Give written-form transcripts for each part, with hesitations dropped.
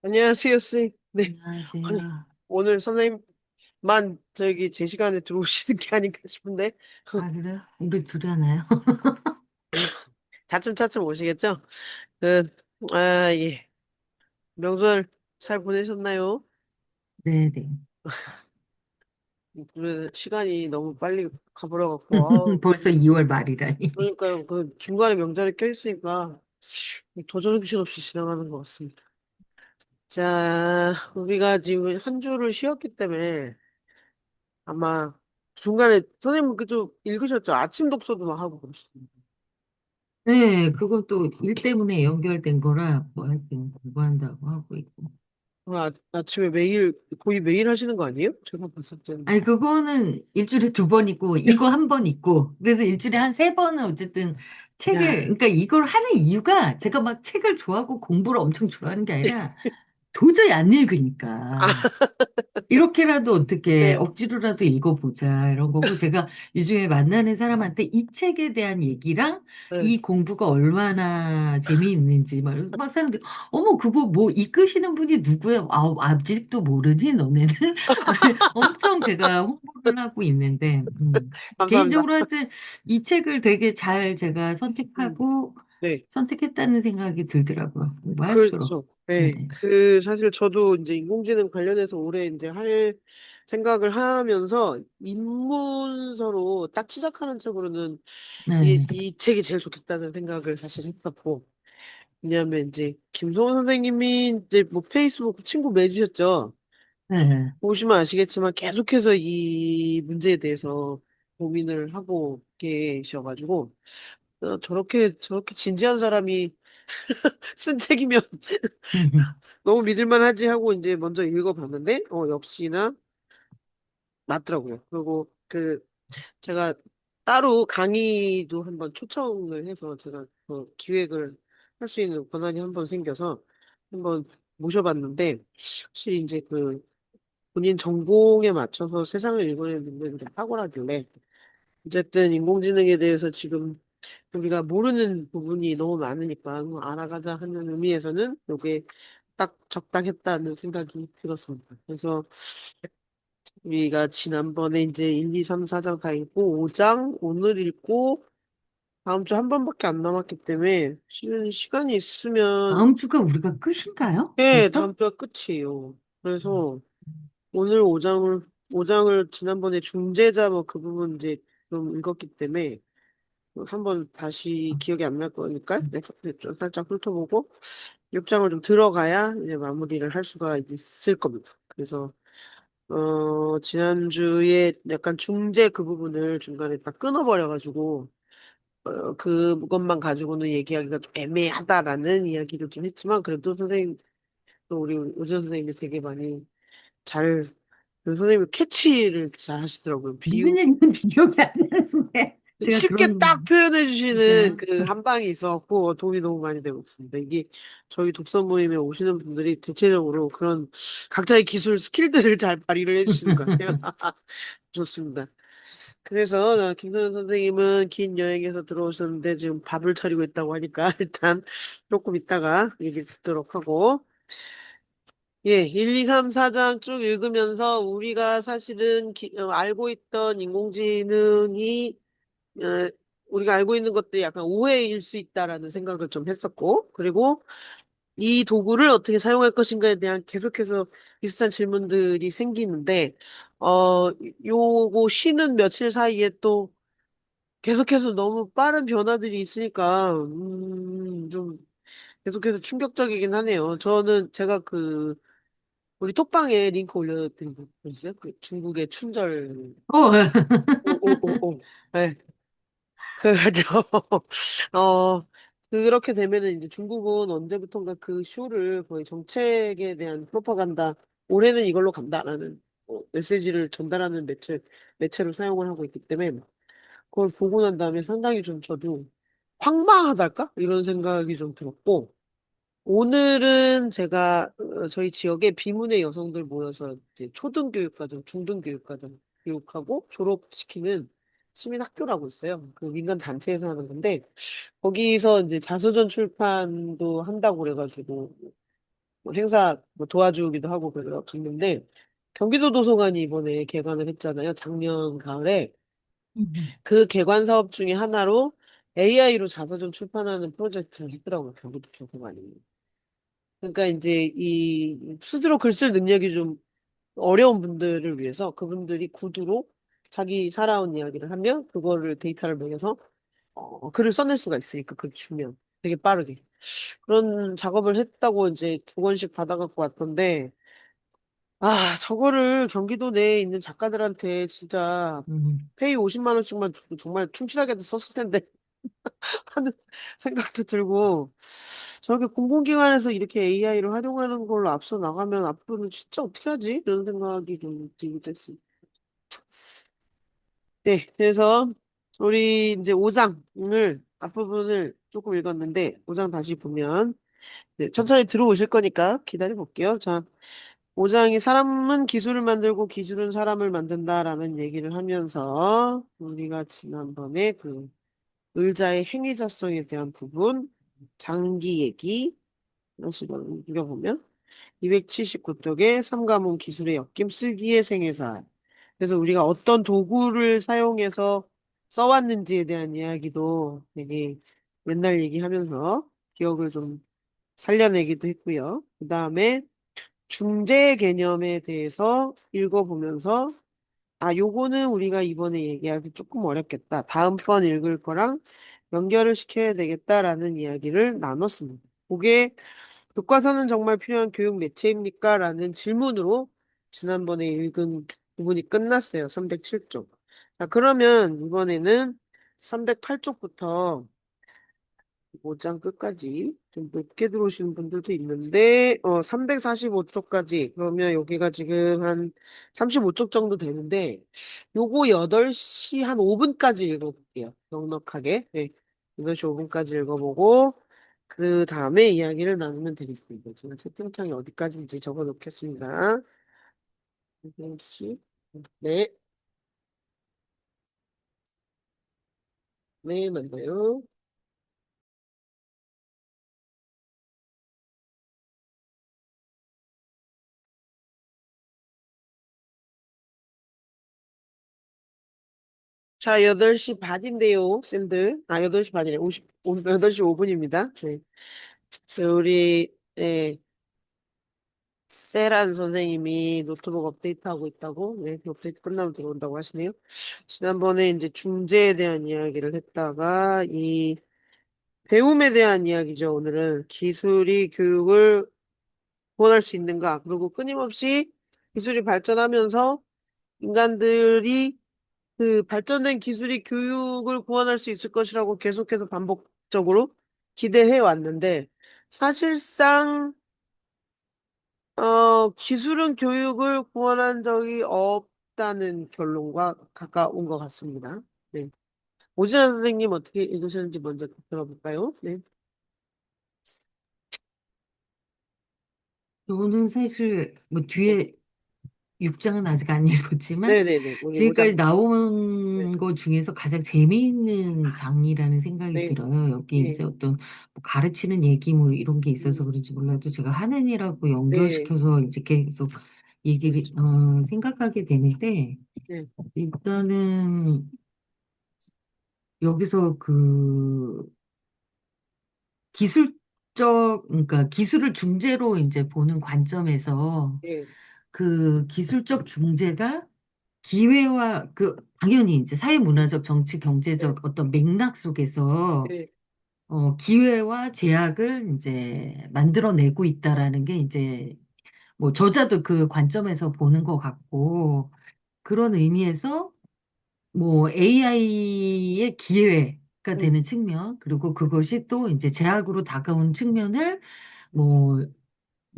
안녕하세요, 쌤. 네. 아니, 안녕하세요. 오늘 선생님만 저기 제 시간에 들어오시는 게 아닌가 싶은데, 아, 그래요? 우리 둘이 하나요? 차츰차츰 오시겠죠? 그, 아, 예. 명절 잘 보내셨나요? 네네. 시간이 너무 빨리 가버려갖고, 벌써 2월 말이라니. 그러니까요. 그 중간에 명절이 껴있으니까 도 정신없이 지나가는 것 같습니다. 자, 우리가 지금 한 주를 쉬었기 때문에 아마 중간에 선생님 그좀 읽으셨죠? 아침 독서도 막 하고 그러시죠. 네, 그것도 일 때문에 연결된 거라 뭐 하여튼 공부한다고 하고 있고. 아침에 거의 매일 하시는 거 아니에요? 제가 봤을 때는. 아니, 그거는 일주일에 2번 있고, 이거 1번 있고, 그래서 일주일에 한 3번은 어쨌든 책을, 야, 그러니까 이걸 하는 이유가 제가 막 책을 좋아하고 공부를 엄청 좋아하는 게 아니라 도저히 안 아, 읽으니까. 이렇게라도 어떻게 네, 억지로라도 읽어보자 이런 거고 제가 요즘에 만나는 사람한테 이 책에 대한 얘기랑 네. 이 공부가 얼마나 재미있는지 막 사람들이 어머 그거 뭐 이끄시는 분이 누구야? 아, 아직도 모르니 너네는? 엄청 제가 홍보를 하고 있는데 감사합니다. 개인적으로 하여튼 이 책을 되게 잘 제가 음, 선택하고 네, 선택했다는 생각이 들더라고요. 공부할수록. 그렇죠. 네, 네. 사실 저도 이제 인공지능 관련해서 올해 이제 할 생각을 하면서 입문서로 딱 시작하는 책으로는 네. 이 책이 제일 좋겠다는 생각을 사실 했었고, 왜냐하면 이제 김성원 선생님이 이제 뭐 페이스북 친구 맺으셨죠? 네. 보시면 아시겠지만 계속해서 이 문제에 대해서 고민을 하고 계셔가지고 저렇게 진지한 사람이 쓴 책이면 너무 믿을만 하지 하고 이제 먼저 읽어봤는데 역시나 맞더라고요. 그리고 제가 따로 강의도 한번 초청을 해서 제가 기획을 할 수 있는 권한이 한번 생겨서 한번 모셔봤는데 확실히 이제 본인 전공에 맞춰서 세상을 읽어내는 능력이 좀 탁월하길래 어쨌든 인공지능에 대해서 지금 우리가 모르는 부분이 너무 많으니까 알아가자 하는 의미에서는 이게 딱 적당했다는 생각이 들었습니다. 그래서 우리가 지난번에 이제 1, 2, 3, 4장 다 읽고 5장 오늘 읽고 다음 주 한 번밖에 안 남았기 때문에 시간이 있으면 다음 주가 우리가 끝인가요? 예, 벌써? 다음 주가 끝이에요. 그래서 오늘 5장을 지난번에 중재자 뭐 그 부분 이제 좀 읽었기 때문에 한번 다시 기억이 안 날 거니까 좀 살짝 훑어보고 6장을 좀 들어가야 이제 마무리를 할 수가 있을 겁니다. 그래서 지난주에 약간 중재 그 부분을 중간에 딱 끊어버려가지고 그것만 가지고는 얘기하기가 좀 애매하다라는 이야기를 좀 했지만 그래도 또 우리 오전 선생님이 되게 많이 잘 선생님이 캐치를 잘 하시더라고요. 무슨 얘기인지 기억이 안 나는데. 제가 쉽게 딱 그런, 표현해 주시는 진짜요? 그 한 방이 있어갖고 도움이 너무 많이 되고 있습니다. 이게 저희 독서 모임에 오시는 분들이 대체적으로 그런 각자의 기술 스킬들을 잘 발휘를 해주시는 것 같아요. 좋습니다. 그래서 김선현 선생님은 긴 여행에서 들어오셨는데 지금 밥을 차리고 있다고 하니까 일단 조금 있다가 얘기 듣도록 하고 예, 1, 2, 3, 4장 쭉 읽으면서 우리가 사실은 알고 있던 인공지능이 어, 우리가 알고 있는 것들이 약간 오해일 수 있다라는 생각을 좀 했었고, 그리고 이 도구를 어떻게 사용할 것인가에 대한 계속해서 비슷한 질문들이 생기는데, 어, 요거 쉬는 며칠 사이에 또 계속해서 너무 빠른 변화들이 있으니까, 좀 계속해서 충격적이긴 하네요. 제가 우리 톡방에 링크 올려드린 거 보이세요? 그 중국의 춘절, 어, 오오오오. 그죠. 어, 그렇게 되면은 이제 중국은 언제부턴가 그 쇼를 거의 정책에 대한 프로파간다, 올해는 이걸로 간다라는 메시지를 전달하는 매체로 사용을 하고 있기 때문에 그걸 보고 난 다음에 상당히 좀 저도 황망하달까? 이런 생각이 좀 들었고, 오늘은 제가 저희 지역에 비문의 여성들 모여서 이제 초등교육과정, 중등교육과정 교육하고 졸업시키는 시민학교라고 있어요. 그 민간 단체에서 하는 건데 거기서 이제 자서전 출판도 한다고 그래가지고 뭐 행사 뭐 도와주기도 하고 그래요. 갔는데 경기도 도서관이 이번에 개관을 했잖아요. 작년 가을에. 음, 그 개관 사업 중에 하나로 AI로 자서전 출판하는 프로젝트를 했더라고요. 경기도 도서관이. 그러니까 이제 이 스스로 글 쓸 능력이 좀 어려운 분들을 위해서 그분들이 구두로 자기 살아온 이야기를 하면 그거를 데이터를 매겨서 글을 써낼 수가 있으니까 글 주면 되게 빠르게 그런 작업을 했다고 이제 2권씩 받아갖고 왔던데 저거를 경기도 내에 있는 작가들한테 진짜 음, 페이 50만 원씩만 줘도 정말 충실하게도 썼을 텐데 하는 생각도 들고 저렇게 공공기관에서 이렇게 AI를 활용하는 걸로 앞서 나가면 앞으로는 진짜 어떻게 하지? 이런 생각이 좀 들기도 했습니다. 네, 그래서 우리 이제 5장을 앞부분을 조금 읽었는데 5장 다시 보면 네, 천천히 들어오실 거니까 기다려 볼게요. 자, 5장이 사람은 기술을 만들고 기술은 사람을 만든다라는 얘기를 하면서 우리가 지난번에 그 의자의 행위자성에 대한 부분, 장기 얘기, 이런 식으로 읽어보면 279쪽에 삼가문 기술의 엮임 쓰기의 생애사. 그래서 우리가 어떤 도구를 사용해서 써왔는지에 대한 이야기도 되게 옛날 얘기하면서 기억을 좀 살려내기도 했고요. 그 다음에 중재 개념에 대해서 읽어보면서 요거는 우리가 이번에 얘기하기 조금 어렵겠다. 다음번 읽을 거랑 연결을 시켜야 되겠다라는 이야기를 나눴습니다. 그게 교과서는 정말 필요한 교육 매체입니까? 라는 질문으로 지난번에 읽은 부분이 끝났어요. 307쪽. 자, 그러면 이번에는 308쪽부터 5장 끝까지 좀 늦게 들어오시는 분들도 있는데, 345쪽까지. 그러면 여기가 지금 한 35쪽 정도 되는데, 요거 8시 한 5분까지 읽어볼게요. 넉넉하게. 네. 8시 5분까지 읽어보고, 그 다음에 이야기를 나누면 되겠습니다. 제가 채팅창이 어디까지인지 적어 놓겠습니다. 8시. 네. 네, 맞나요? 자, 8시 반인데요, 쌤들. 8시 반이래. 8시 5분입니다. 네. 우리, 네, 세란 선생님이 노트북 업데이트하고 있다고, 네, 업데이트 끝나면 들어온다고 하시네요. 지난번에 이제 중재에 대한 이야기를 했다가, 이 배움에 대한 이야기죠. 오늘은 기술이 교육을 구원할 수 있는가, 그리고 끊임없이 기술이 발전하면서 인간들이 그 발전된 기술이 교육을 구원할 수 있을 것이라고 계속해서 반복적으로 기대해 왔는데, 사실상, 기술은 교육을 구원한 적이 없다는 결론과 가까운 것 같습니다. 네. 오진아 선생님 어떻게 읽으셨는지 먼저 들어볼까요? 네. 저는 사실 뭐 네. 뒤에 6장은 아직 안 읽었지만 네네네. 우리 지금까지 5장. 네. 나온 것 중에서 가장 재미있는 장이라는 생각이 네. 들어요. 여기 네. 이제 어떤 뭐 가르치는 얘기 뭐 이런 게 있어서 음, 그런지 몰라도 제가 하는 일하고 네. 연결시켜서 이제 계속 얘기를 그렇죠. 생각하게 되는데 네. 일단은 여기서 그 그러니까 기술을 중재로 이제 보는 관점에서 네. 그 기술적 중재가 기회와 당연히 이제 사회문화적, 정치, 네. 경제적 어떤 맥락 속에서 네. 기회와 제약을 이제 만들어내고 있다라는 게 이제 뭐 저자도 그 관점에서 보는 것 같고 그런 의미에서 뭐 AI의 기회가 음, 되는 측면 그리고 그것이 또 이제 제약으로 다가온 측면을 뭐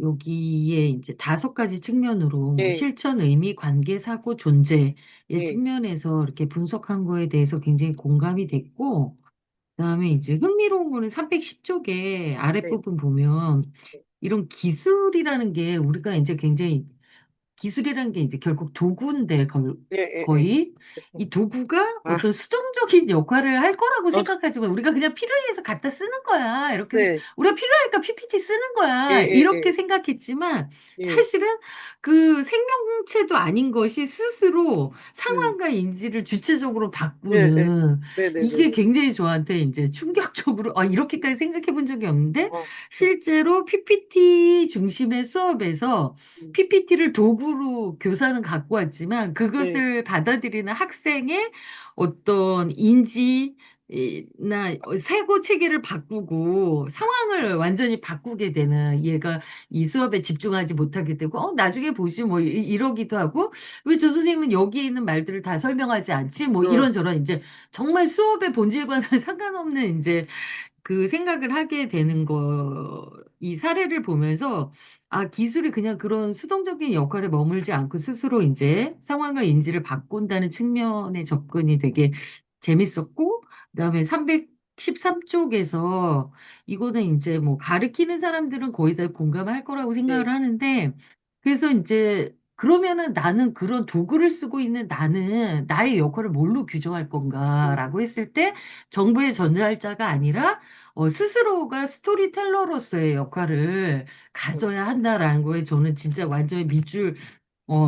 여기에 이제 5가지 측면으로 뭐 네. 실천, 의미, 관계, 사고, 존재의 네. 측면에서 이렇게 분석한 거에 대해서 굉장히 공감이 됐고, 그다음에 이제 흥미로운 거는 310쪽에 네. 아랫부분 보면 이런 기술이라는 게 우리가 이제 굉장히 기술이라는 게 이제 결국 도구인데 예, 예, 예. 거의 이 도구가 아, 어떤 수동적인 역할을 할 거라고 어, 생각하지만 우리가 그냥 필요해서 갖다 쓰는 거야. 이렇게 네. 우리가 필요하니까 PPT 쓰는 예, 거야. 예, 이렇게 예. 생각했지만 예. 사실은 그 생명체도 아닌 것이 스스로 음. 상황과 인지를 주체적으로 예, 예. 바꾸는 이게 네네네네. 굉장히 저한테 이제 충격적으로 이렇게까지 생각해 본 적이 없는데 어, 실제로 PPT 중심의 수업에서 음. PPT를 도구로 교사는 갖고 왔지만 네. 그것을 받아들이는 학생의 어떤 인지나 사고 체계를 바꾸고 상황을 완전히 바꾸게 되는 얘가 이 수업에 집중하지 못하게 되고 나중에 보시 뭐 이러기도 하고 왜 저 선생님은 여기에 있는 말들을 다 설명하지 않지 뭐 어, 이런저런 이제 정말 수업의 본질과는 상관없는 이제 그 생각을 하게 되는 이 사례를 보면서, 기술이 그냥 그런 수동적인 역할에 머물지 않고 스스로 이제 상황과 인지를 바꾼다는 측면의 접근이 되게 재밌었고, 그다음에 313쪽에서 이거는 이제 뭐 가르치는 사람들은 거의 다 공감할 거라고 생각을 네. 하는데, 그래서 이제 그러면은 나는 그런 도구를 쓰고 있는 나는 나의 역할을 뭘로 규정할 음, 건가라고 했을 때 정보의 전달자가 아니라 스스로가 스토리텔러로서의 역할을 음, 가져야 한다라는 거에 저는 진짜 완전히 밑줄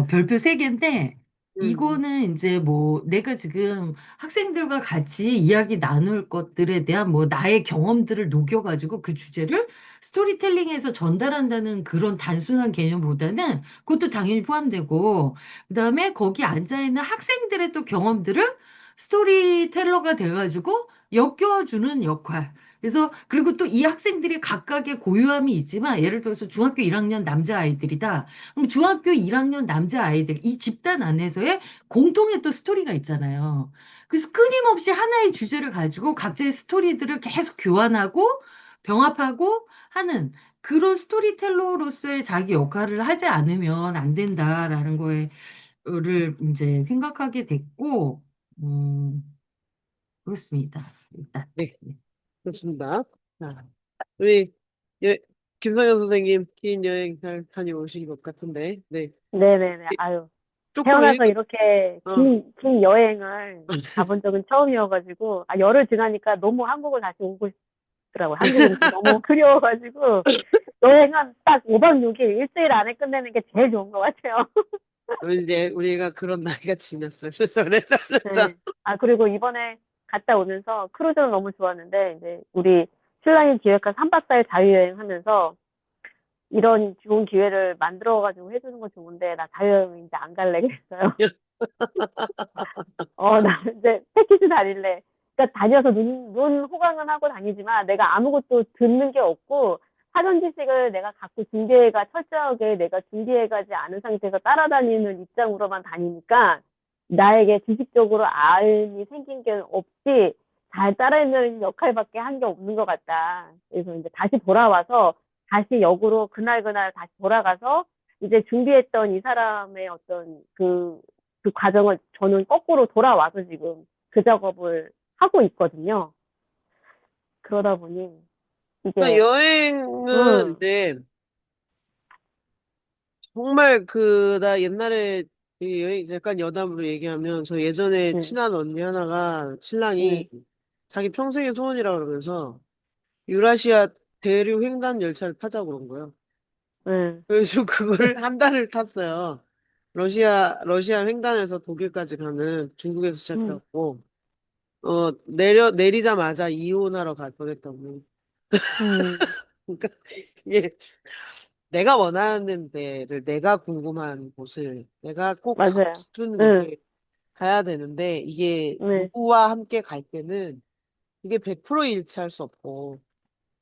별표 세 개인데 음, 이거는 이제 뭐 내가 지금 학생들과 같이 이야기 나눌 것들에 대한 뭐 나의 경험들을 녹여가지고 그 주제를 스토리텔링에서 전달한다는 그런 단순한 개념보다는 그것도 당연히 포함되고 그다음에 거기 앉아 있는 학생들의 또 경험들을 스토리텔러가 돼가지고 엮여주는 역할. 그래서 그리고 또 이 학생들이 각각의 고유함이 있지만 예를 들어서 중학교 1학년 남자아이들이다. 그럼 중학교 1학년 남자아이들 이 집단 안에서의 공통의 또 스토리가 있잖아요. 그래서 끊임없이 하나의 주제를 가지고 각자의 스토리들을 계속 교환하고 병합하고 하는 그런 스토리텔러로서의 자기 역할을 하지 않으면 안 된다라는 거를 이제 생각하게 됐고, 음, 그렇습니다. 일단. 네. 좋습니다. 자, 우리, 예, 김성현 선생님, 긴 여행 잘 다녀오신 것 같은데, 네. 네네네. 아유, 조금 태어나서 이렇게 어, 긴 여행을 가본 적은 처음이어가지고, 열흘 지나니까 너무 한국을 다시 오고 싶더라고요. 한국 음식 너무 그리워가지고, 여행은 딱 5박 6일, 일주일 안에 끝내는 게 제일 좋은 것 같아요. 이제 우리가 그런 나이가 지났어요. 그래서. 네. 그리고 이번에 갔다 오면서 크루즈는 너무 좋았는데, 이제 우리 신랑이 기획한 3박 4일 자유여행 하면서, 이런 좋은 기회를 만들어가지고 해주는 건 좋은데, 나 자유여행 이제 안 갈래 그랬어요. 나 이제 패키지 다닐래. 그러니까 다녀서 눈 호강은 하고 다니지만 내가 아무것도 듣는 게 없고 사전 지식을 내가 갖고 준비해가 철저하게 내가 준비해가지 않은 상태에서 따라다니는 입장으로만 다니니까 나에게 지식적으로 알이 생긴 게 없이 잘 따라다니는 역할밖에 한 게 없는 것 같다. 그래서 이제 다시 돌아와서 다시 역으로 그날 다시 돌아가서 이제 준비했던 이 사람의 어떤 그 과정을 저는 거꾸로 돌아와서 지금 그 작업을 하고 있거든요. 그러다 보니 그러니까 이게 여행은 음, 이제 정말 나 옛날에 이 여행 잠깐 여담으로 얘기하면 저 예전에 네, 친한 언니 하나가 신랑이 네, 자기 평생의 소원이라 그러면서 유라시아 대륙 횡단 열차를 타자고 그런 거예요. 네, 그래서 그거를 한 달을 탔어요. 러시아 횡단에서 독일까지 가는 중국에서 음, 시작해갖고 내리자마자 이혼하러 갈 뻔했다고. 음, 그러니까 이게 내가 원하는 데를 내가 궁금한 곳을 내가 꼭 가고 맞아요. 싶은 네, 곳에 가야 되는데 이게 네, 누구와 함께 갈 때는 이게 100% 일치할 수 없고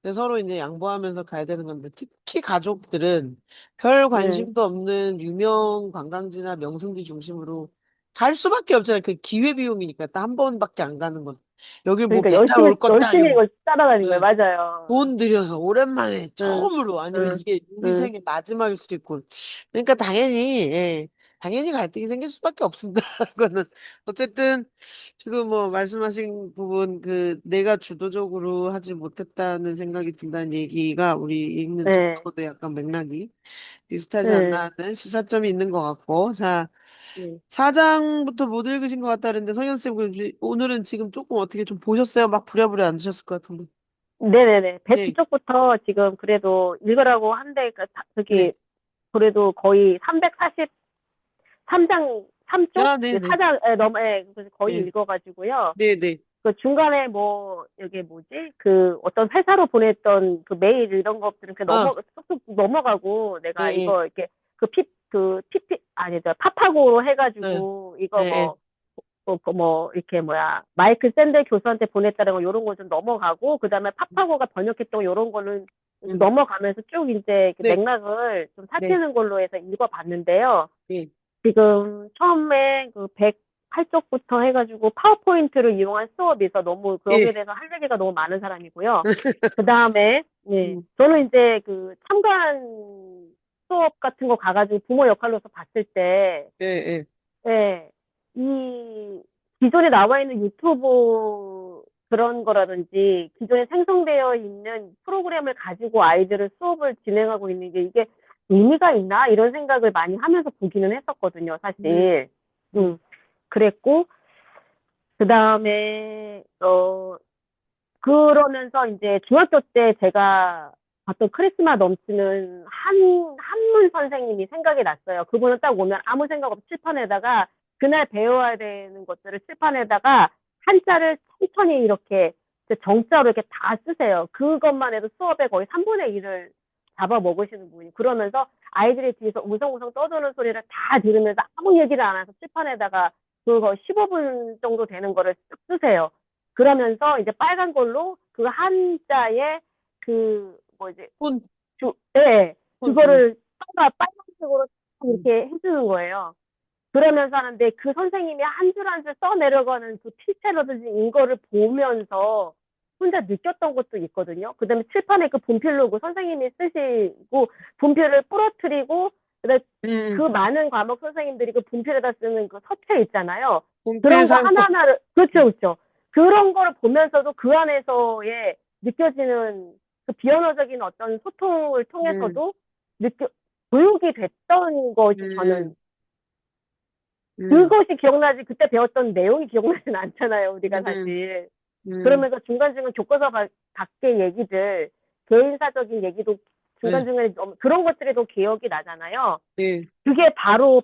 근데 서로 이제 양보하면서 가야 되는 건데 특히 가족들은 별 네. 관심도 없는 유명 관광지나 명승지 중심으로 갈 수밖에 없잖아요. 그 기회비용이니까 딱 한 번밖에 안 가는 건. 여기 뭐 그러니까 매달 올 것도 열심히 아니고 이걸 따라다닌 거예요. 네. 맞아요. 돈 들여서 오랜만에 네, 처음으로 아니면 네, 이게 우리 네, 생애 마지막일 수도 있고 그러니까 당연히 예. 당연히 갈등이 생길 수밖에 없습니다. 그거는 어쨌든 지금 뭐 말씀하신 부분 그 내가 주도적으로 하지 못했다는 생각이 든다는 얘기가 우리 읽는 네, 책하고도 약간 맥락이 비슷하지 네, 않나 하는 시사점이 있는 것 같고 자 네. 4장부터 못 읽으신 것 같다는데 성현쌤 오늘은 지금 조금 어떻게 좀 보셨어요? 막 부랴부랴 안 드셨을 것 같은데 네네네. 배트 네, 쪽부터 지금 그래도 읽으라고 한데, 네. 저기, 그래도 거의 3장, 3쪽? 아, 네네 4장, 그래서 거의 네, 읽어가지고요. 네, 네, 그 중간에 뭐, 여기 뭐지? 그 어떤 회사로 보냈던 그 메일 이런 것들은 아, 쏙쏙 넘어가고, 내가 예, 이거 이렇게 아니죠. 팝하고 예, 해가지고, 예, 이거 예, 이렇게 마이클 샌델 교수한테 보냈다는 거, 요런 거 좀 넘어가고, 그 다음에 파파고가 번역했던 거, 요런 거는 음, 넘어가면서 쭉 이제 그 네, 맥락을 좀 네, 살피는 걸로 해서 읽어봤는데요. 네, 지금 처음에 그 108쪽부터 해가지고 파워포인트를 이용한 수업이 있어 너무 예, 거기에 대해서 할 얘기가 너무 많은 사람이고요. 그 다음에, 예, 음, 저는 이제 그 참관 수업 같은 거 가가지고 부모 역할로서 봤을 때, 예, 예, 예, 이 기존에 나와 있는 유튜브 그런 거라든지 기존에 생성되어 있는 프로그램을 가지고 아이들을 수업을 진행하고 있는 게 이게 의미가 있나? 이런 생각을 많이 하면서 보기는 했었거든요, 음, 사실. 음, 그랬고, 그 다음에, 그러면서 이제 중학교 때 제가 봤던 카리스마 넘치는 한문 선생님이 생각이 났어요. 그분은 딱 오면 아무 생각 없이 칠판에다가 그날 배워야 되는 것들을 칠판에다가 한자를 천천히 이렇게 정자로 이렇게 다 쓰세요. 그것만 해도 수업의 거의 3분의 1을 잡아 먹으시는 분이. 그러면서 아이들이 뒤에서 웅성웅성 떠드는 소리를 다 들으면서 아무 얘기를 안 해서 칠판에다가 그거 15분 정도 되는 거를 쓱 쓰세요. 그러면서 이제 빨간 걸로 그 한자에 뭐 이제 혼, 예, 혼, 그거를 빨간색으로 딱 음, 이렇게 해주는 거예요. 그러면서 하는데 그 선생님이 한 줄 한 줄 써내려가는 그 필체라든지 이거를 보면서 혼자 느꼈던 것도 있거든요. 그 다음에 칠판에 그 분필로 그 선생님이 쓰시고 분필을 부러뜨리고 그다음에 그 음, 많은 과목 선생님들이 그 분필에다 쓰는 그 서체 있잖아요. 분필 그런 거 상품, 하나하나를 그렇죠, 그렇죠. 그런 거를 보면서도 그 안에서의 느껴지는 그 비언어적인 어떤 소통을 음, 통해서도 느껴 교육이 됐던 것이 저는 음, 음, 그것이 기억나지 그때 배웠던 내용이 기억나진 않잖아요, 우리가 음, 사실. 음, 그러면서 중간중간 교과서 밖의 얘기들, 개인사적인 얘기도 네, 중간중간에 그런 것들이 더 기억이 나잖아요. 네, 그게 바로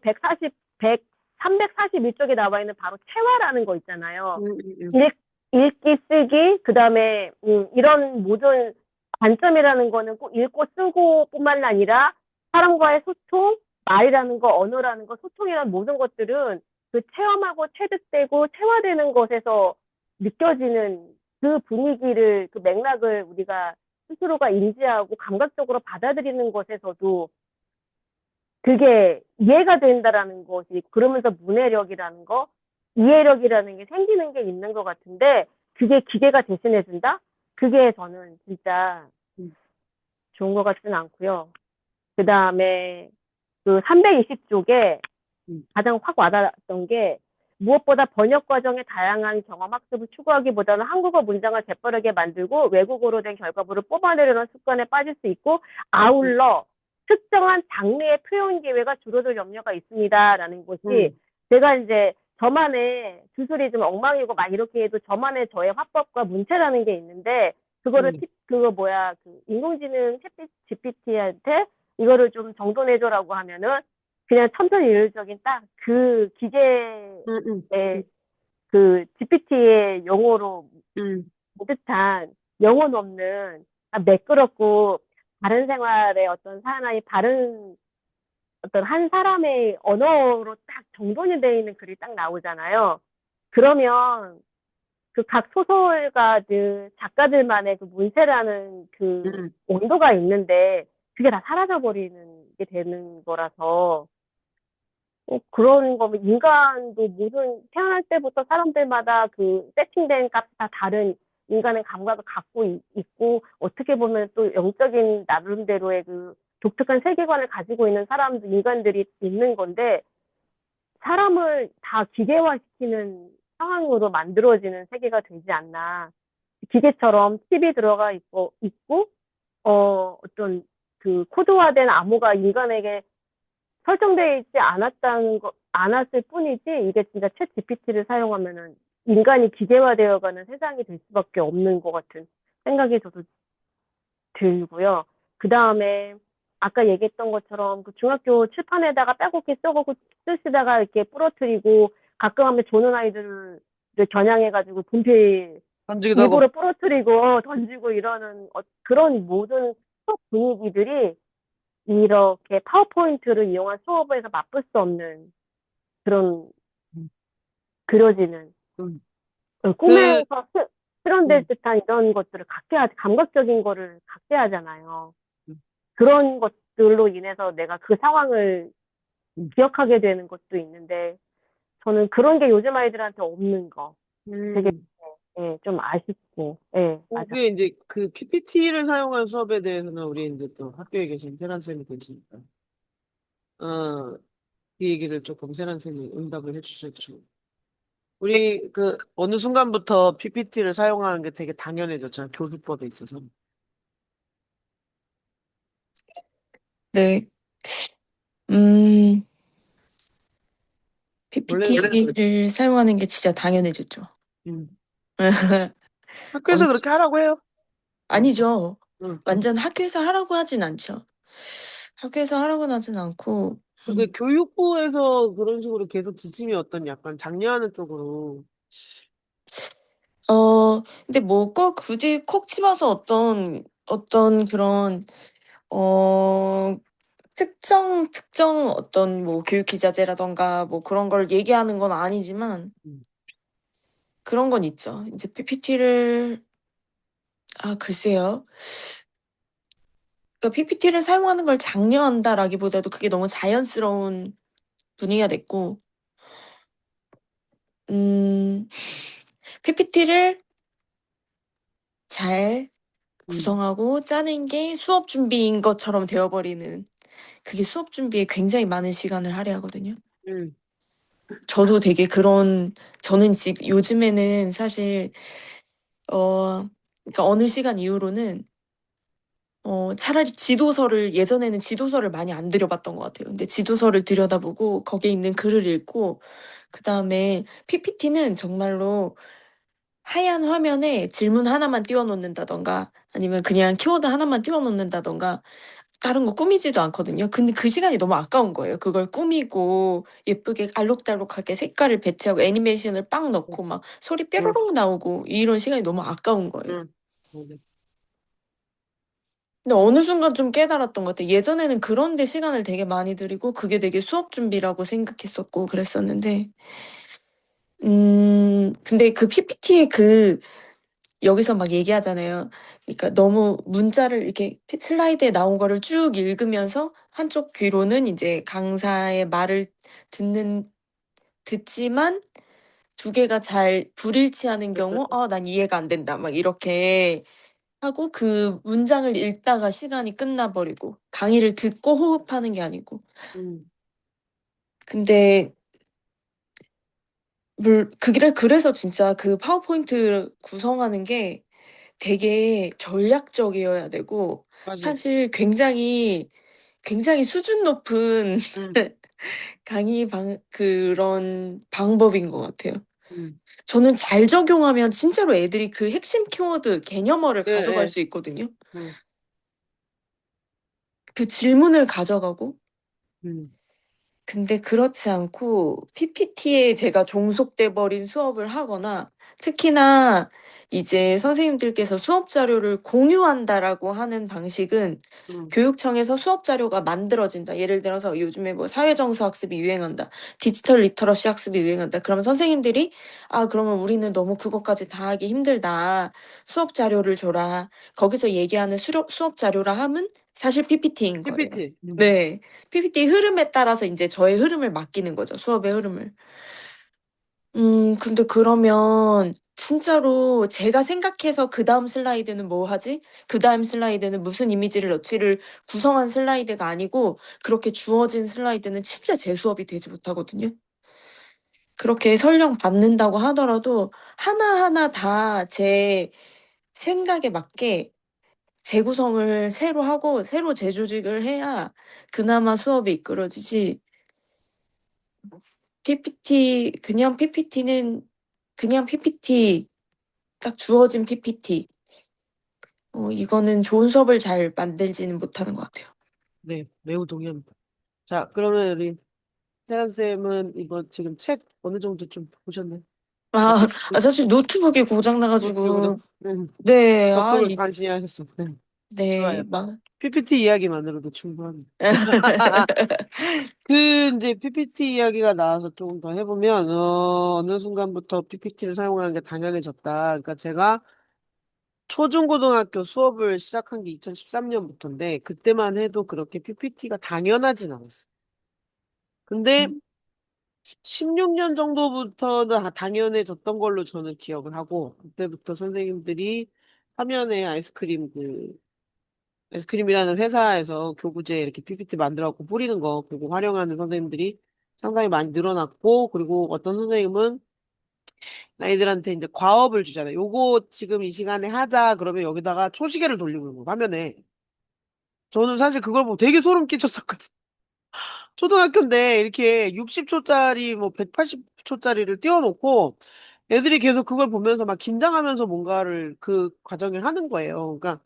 341쪽에 나와 있는 바로 체화라는 거 있잖아요. 음, 읽, 읽기, 쓰기, 그 다음에, 이런 모든 관점이라는 거는 꼭 읽고 쓰고 뿐만 아니라 사람과의 소통, 말이라는 거, 언어라는 거, 소통이라는 모든 것들은 그 체험하고 체득되고 체화되는 것에서 느껴지는 그 분위기를, 그 맥락을 우리가 스스로가 인지하고 감각적으로 받아들이는 것에서도 그게 이해가 된다라는 것이, 그러면서 문해력이라는 거, 이해력이라는 게 생기는 게 있는 것 같은데, 그게 기계가 대신해준다? 그게 저는 진짜 음, 좋은 것 같지는 않고요. 그 다음에 그 320쪽에 음, 가장 확 와닿았던 게 무엇보다 번역 과정의 다양한 경험 학습을 추구하기보다는 한국어 문장을 재빠르게 만들고 외국어로 된 결과물을 뽑아내려는 습관에 빠질 수 있고 아울러 특정한 장르의 표현 기회가 줄어들 염려가 있습니다라는 것이 음, 제가 이제 저만의 주술이 좀 엉망이고 막 이렇게 해도 저만의 저의 화법과 문체라는 게 있는데 그거를 음, 인공지능 챗 GPT한테 이거를 좀 정돈해줘라고 하면은 그냥 천편일률적인 딱 그 기계의 음, 그 GPT의 용어로 음, 듯한 영혼 없는 매끄럽고 바른 생활의 어떤 사나이 바른 어떤 한 사람의 언어로 딱 정돈이 되어 있는 글이 딱 나오잖아요. 그러면 그 각 소설가들 작가들만의 그 문체라는 그 음, 온도가 있는데 그게 다 사라져 버리는 게 되는 거라서 그런 거면 인간도 모든 태어날 때부터 사람들마다 그 세팅된 값이 다 다른 인간의 감각을 갖고 있고 어떻게 보면 또 영적인 나름대로의 그 독특한 세계관을 가지고 있는 인간들이 있는 건데 사람을 다 기계화시키는 상황으로 만들어지는 세계가 되지 않나. 기계처럼 칩이 들어가 있고, 어떤 그 코드화된 암호가 인간에게 설정되어 있지 않았을 뿐이지, 이게 진짜 챗 GPT를 사용하면은 인간이 기계화되어가는 세상이 될 수밖에 없는 것 같은 생각이 저도 들고요. 그 다음에 아까 얘기했던 것처럼 그 중학교 칠판에다가 빼곡히 써고 쓰시다가 이렇게 부러뜨리고 가끔 하면 조는 아이들을 겨냥해가지고 분필 던지기도 하고. 일부러 부러뜨리고 던지고 이러는 그런 모든 수업 분위기들이 이렇게 파워포인트를 이용한 수업에서 맛볼 수 없는 그런 음, 그려지는 음. 그, 꿈에서 실현될 음, 듯한 이런 것들을 감각적인 거를 갖게 하잖아요. 음, 그런 것들로 인해서 내가 그 상황을 음. 기억하게 되는 것도 있는데, 저는 그런 게 요즘 아이들한테 없는 거 되게, 음. 예, 좀 아쉽고, 예, 맞아. 그게 이제 그 PPT를 사용한 수업에 대해서는 우리 이제 또 학교에 계신 세란쌤이 계시니까, 그 얘기를 조금 세란쌤이 응답을 해주셨죠. 우리 그 어느 순간부터 PPT를 사용하는 게 되게 당연해졌잖아. 교수법에 있어서. 네. 음, 원래는, PPT를 사용하는 게 진짜 당연해졌죠. 음, 엄, 학교에서 그렇게 하라고 해요. 응, 아니죠. 응. 완전 학교에서 하라고 하진 않죠. 학교에서 하라고 하진 않고, 그 교육부에서 그런 식으로 계속 지침이 어떤 약간 장려하는 쪽으로. 근데 뭐 꼭 굳이 콕 집어서 어떤 그런, 어, 특정 어떤 뭐 교육 기자재라던가 뭐 그런 걸 얘기하는 건 아니지만, 음, 그런 건 있죠. 이제 PPT를, 글쎄요. 그러니까 PPT를 사용하는 걸 장려한다라기보다도 그게 너무 자연스러운 분위기가 됐고, 음, PPT를 잘 음, 구성하고 짜는 게 수업 준비인 것처럼 되어버리는, 그게 수업 준비에 굉장히 많은 시간을 할애하거든요. 음, 저도 되게 저는 지금 요즘에는 사실, 그러니까 어느 시간 이후로는, 차라리 예전에는 지도서를 많이 안 들여봤던 것 같아요. 근데 지도서를 들여다보고 거기에 있는 글을 읽고, 그 다음에 PPT는 정말로 하얀 화면에 질문 하나만 띄워놓는다던가 아니면 그냥 키워드 하나만 띄워놓는다던가 다른 거 꾸미지도 않거든요. 근데 그 시간이 너무 아까운 거예요. 그걸 꾸미고 예쁘게 알록달록하게 색깔을 배치하고 애니메이션을 빵 넣고 막 소리 응, 뾰로롱 나오고 이런 시간이 너무 아까운 거예요. 응. 맞아. 근데 어느 순간 좀 깨달았던 것 같아요. 예전에는 그런 데 시간을 되게 많이 들이고 그게 되게 수업 준비라고 생각했었고 그랬었는데 근데 그 PPT의 여기서 막 얘기하잖아요. 그러니까 너무 문자를 이렇게 슬라이드에 나온 거를 쭉 읽으면서 한쪽 귀로는 이제 강사의 말을 듣지만 두 개가 잘 불일치하는 경우, 난 이해가 안 된다. 막 이렇게 하고 그 문장을 읽다가 시간이 끝나버리고 강의를 듣고 호흡하는 게 아니고. 응, 근데 그래서 진짜 그 파워포인트 구성하는 게 되게 전략적이어야 되고 맞아. 사실 굉장히 수준 높은 응, 그런 방법인 것 같아요. 응. 저는 잘 적용하면 진짜로 애들이 그 핵심 키워드 개념어를 예, 가져갈 예. 수 있거든요. 응, 그 질문을 가져가고 응, 근데 그렇지 않고 PPT에 제가 종속돼 버린 수업을 하거나 특히나 이제 선생님들께서 수업 자료를 공유한다라고 하는 방식은 응, 교육청에서 수업 자료가 만들어진다. 예를 들어서 요즘에 뭐 사회정서 학습이 유행한다. 디지털 리터러시 학습이 유행한다. 그러면 선생님들이 그러면 우리는 너무 그것까지 다 하기 힘들다. 수업 자료를 줘라. 거기서 얘기하는 수업 자료라 함은 사실 PPT인 거예요. PPT. 응, 네. PPT 흐름에 따라서 이제 저의 흐름을 맡기는 거죠. 수업의 흐름을. 근데 그러면 진짜로 제가 생각해서 그 다음 슬라이드는 뭐 하지? 그 다음 슬라이드는 무슨 이미지를 넣지를 구성한 슬라이드가 아니고 그렇게 주어진 슬라이드는 진짜 제 수업이 되지 못하거든요. 그렇게 설령 받는다고 하더라도 하나하나 다 제 생각에 맞게 재구성을 새로 하고 새로 재조직을 해야 그나마 수업이 이끌어지지. 그냥 PPT, 딱 주어진 PPT. 이거는 좋은 수업을 잘 만들지는 못하는 것 같아요. 네, 매우 동의합니다. 자, 그러면 우리 태란 쌤은 이번 지금 책 어느 정도 좀 보셨나요? 아, 어떻게 사실 노트북이 그거죠? 고장나가지고, 네, 적극을 관심이 하셨어. 네, 네, 좋아요. PPT 이야기만으로도 충분합니다. 이제 PPT 이야기가 나와서 조금 더 해보면, 어느 순간부터 PPT를 사용하는 게 당연해졌다. 그러니까 제가 초중고등학교 수업을 시작한 게 2013년부터인데, 그때만 해도 그렇게 PPT가 당연하진 않았어요. 근데 16년 정도부터는 당연해졌던 걸로 저는 기억을 하고, 그때부터 선생님들이 화면에 아이스크림이라는 회사에서 교구제 이렇게 PPT 만들어갖고 뿌리는 거, 그리고 활용하는 선생님들이 상당히 많이 늘어났고, 그리고 어떤 선생님은 아이들한테 이제 과업을 주잖아요. 요거 지금 이 시간에 하자. 그러면 여기다가 초시계를 돌리고 있는 거, 화면에. 저는 사실 그걸 보고 되게 소름 끼쳤었거든요. 초등학교인데 이렇게 60초짜리 뭐 180초짜리를 띄워놓고 애들이 계속 그걸 보면서 막 긴장하면서 뭔가를 그 과정을 하는 거예요. 그러니까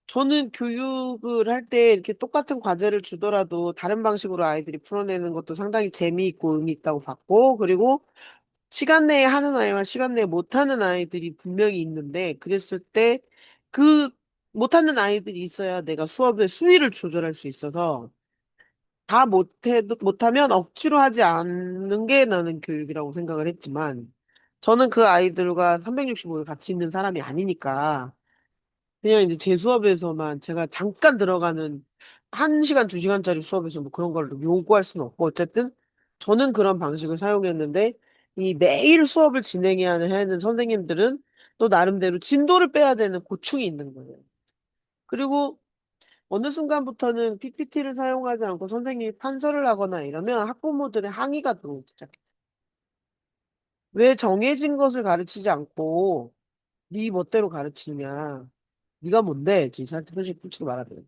저는 교육을 할 때 이렇게 똑같은 과제를 주더라도 다른 방식으로 아이들이 풀어내는 것도 상당히 재미있고 의미 있다고 봤고, 그리고 시간 내에 하는 아이와 시간 내에 못하는 아이들이 분명히 있는데, 그랬을 때 그 못하는 아이들이 있어야 내가 수업의 수위를 조절할 수 있어서 다 못하면 억지로 하지 않는 게 나는 교육이라고 생각을 했지만, 저는 그 아이들과 365일 같이 있는 사람이 아니니까, 그냥 이제 제 수업에서만 제가 잠깐 들어가는 1시간, 2시간짜리 수업에서 뭐 그런 걸 요구할 수는 없고, 어쨌든 저는 그런 방식을 사용했는데, 이 매일 수업을 진행해야 하는 선생님들은 또 나름대로 진도를 빼야 되는 고충이 있는 거예요. 그리고 어느 순간부터는 PPT를 사용하지 않고 선생님이 판서를 하거나 이러면 학부모들의 항의가 들어오기 시작했어요. 왜 정해진 것을 가르치지 않고 네 멋대로 가르치냐? 네가 뭔데? 진짜 솔직히 말하면.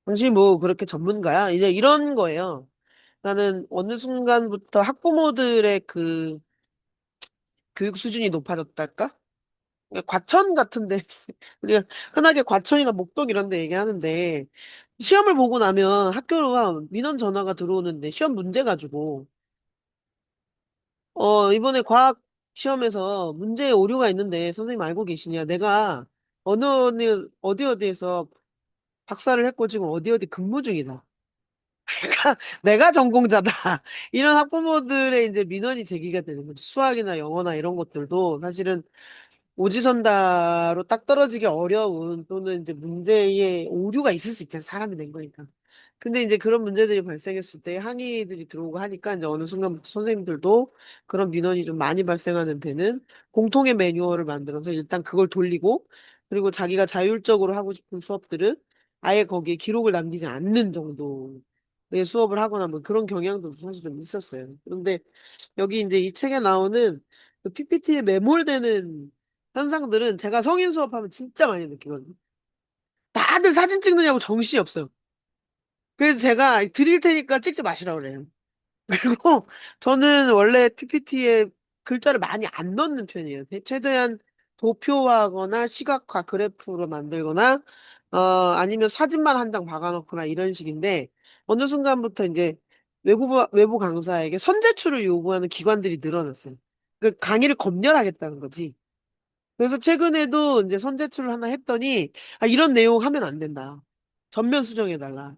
당신 뭐 그렇게 전문가야? 이제 이런 거예요. 나는 어느 순간부터 학부모들의 그 교육 수준이 높아졌달까? 그러니까 과천 같은데 우리가 흔하게 과천이나 목동 이런 데 얘기하는데 시험을 보고 나면 학교가 민원 전화가 들어오는데 시험 문제 가지고 이번에 과학 시험에서 문제에 오류가 있는데 선생님 알고 계시냐? 내가 어디 어디에서 박사를 했고 지금 어디 어디 근무 중이다. 내가 전공자다. 이런 학부모들의 이제 민원이 제기가 되는 거죠. 수학이나 영어나 이런 것들도 사실은 오지선다로 딱 떨어지기 어려운 또는 이제 문제에 오류가 있을 수 있잖아요. 사람이 낸 거니까. 근데 이제 그런 문제들이 발생했을 때 항의들이 들어오고 하니까 이제 어느 순간부터 선생님들도 그런 민원이 좀 많이 발생하는 데는 공통의 매뉴얼을 만들어서 일단 그걸 돌리고 그리고 자기가 자율적으로 하고 싶은 수업들은 아예 거기에 기록을 남기지 않는 정도의 수업을 하거나 뭐 그런 경향도 사실 좀 있었어요. 그런데 여기 이제 이 책에 나오는 그 PPT에 매몰되는 현상들은 제가 성인 수업하면 진짜 많이 느끼거든요. 다들 사진 찍느냐고 정신이 없어요. 그래서 제가 드릴 테니까 찍지 마시라고 그래요. 그리고 저는 원래 PPT에 글자를 많이 안 넣는 편이에요. 최대한 도표화하거나 시각화 그래프로 만들거나 아니면 사진만 한 장 박아놓거나 이런 식인데 어느 순간부터 이제 외부 강사에게 선제출을 요구하는 기관들이 늘어났어요. 그 강의를 검열하겠다는 거지. 그래서 최근에도 이제 선제출을 하나 했더니 이런 내용 하면 안 된다. 전면 수정해달라.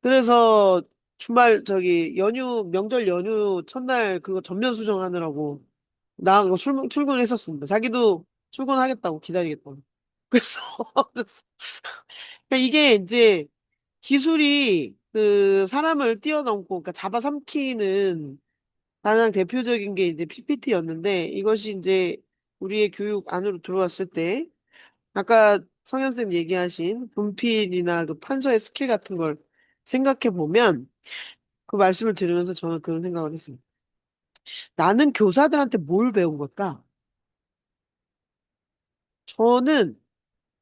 그래서 주말 명절 연휴 첫날 그거 전면 수정하느라고 나가고 출근을 했었습니다. 자기도 출근하겠다고 기다리겠다고. 그래서 그러니까 이게 이제 기술이 그 사람을 뛰어넘고 그러니까 잡아삼키는 가장 대표적인 게 이제 PPT였는데 이것이 이제 우리의 교육 안으로 들어왔을 때 아까 성현쌤 얘기하신 분필이나 그 판서의 스킬 같은 걸 생각해 보면 그 말씀을 들으면서 저는 그런 생각을 했습니다. 나는 교사들한테 뭘 배운 걸까? 저는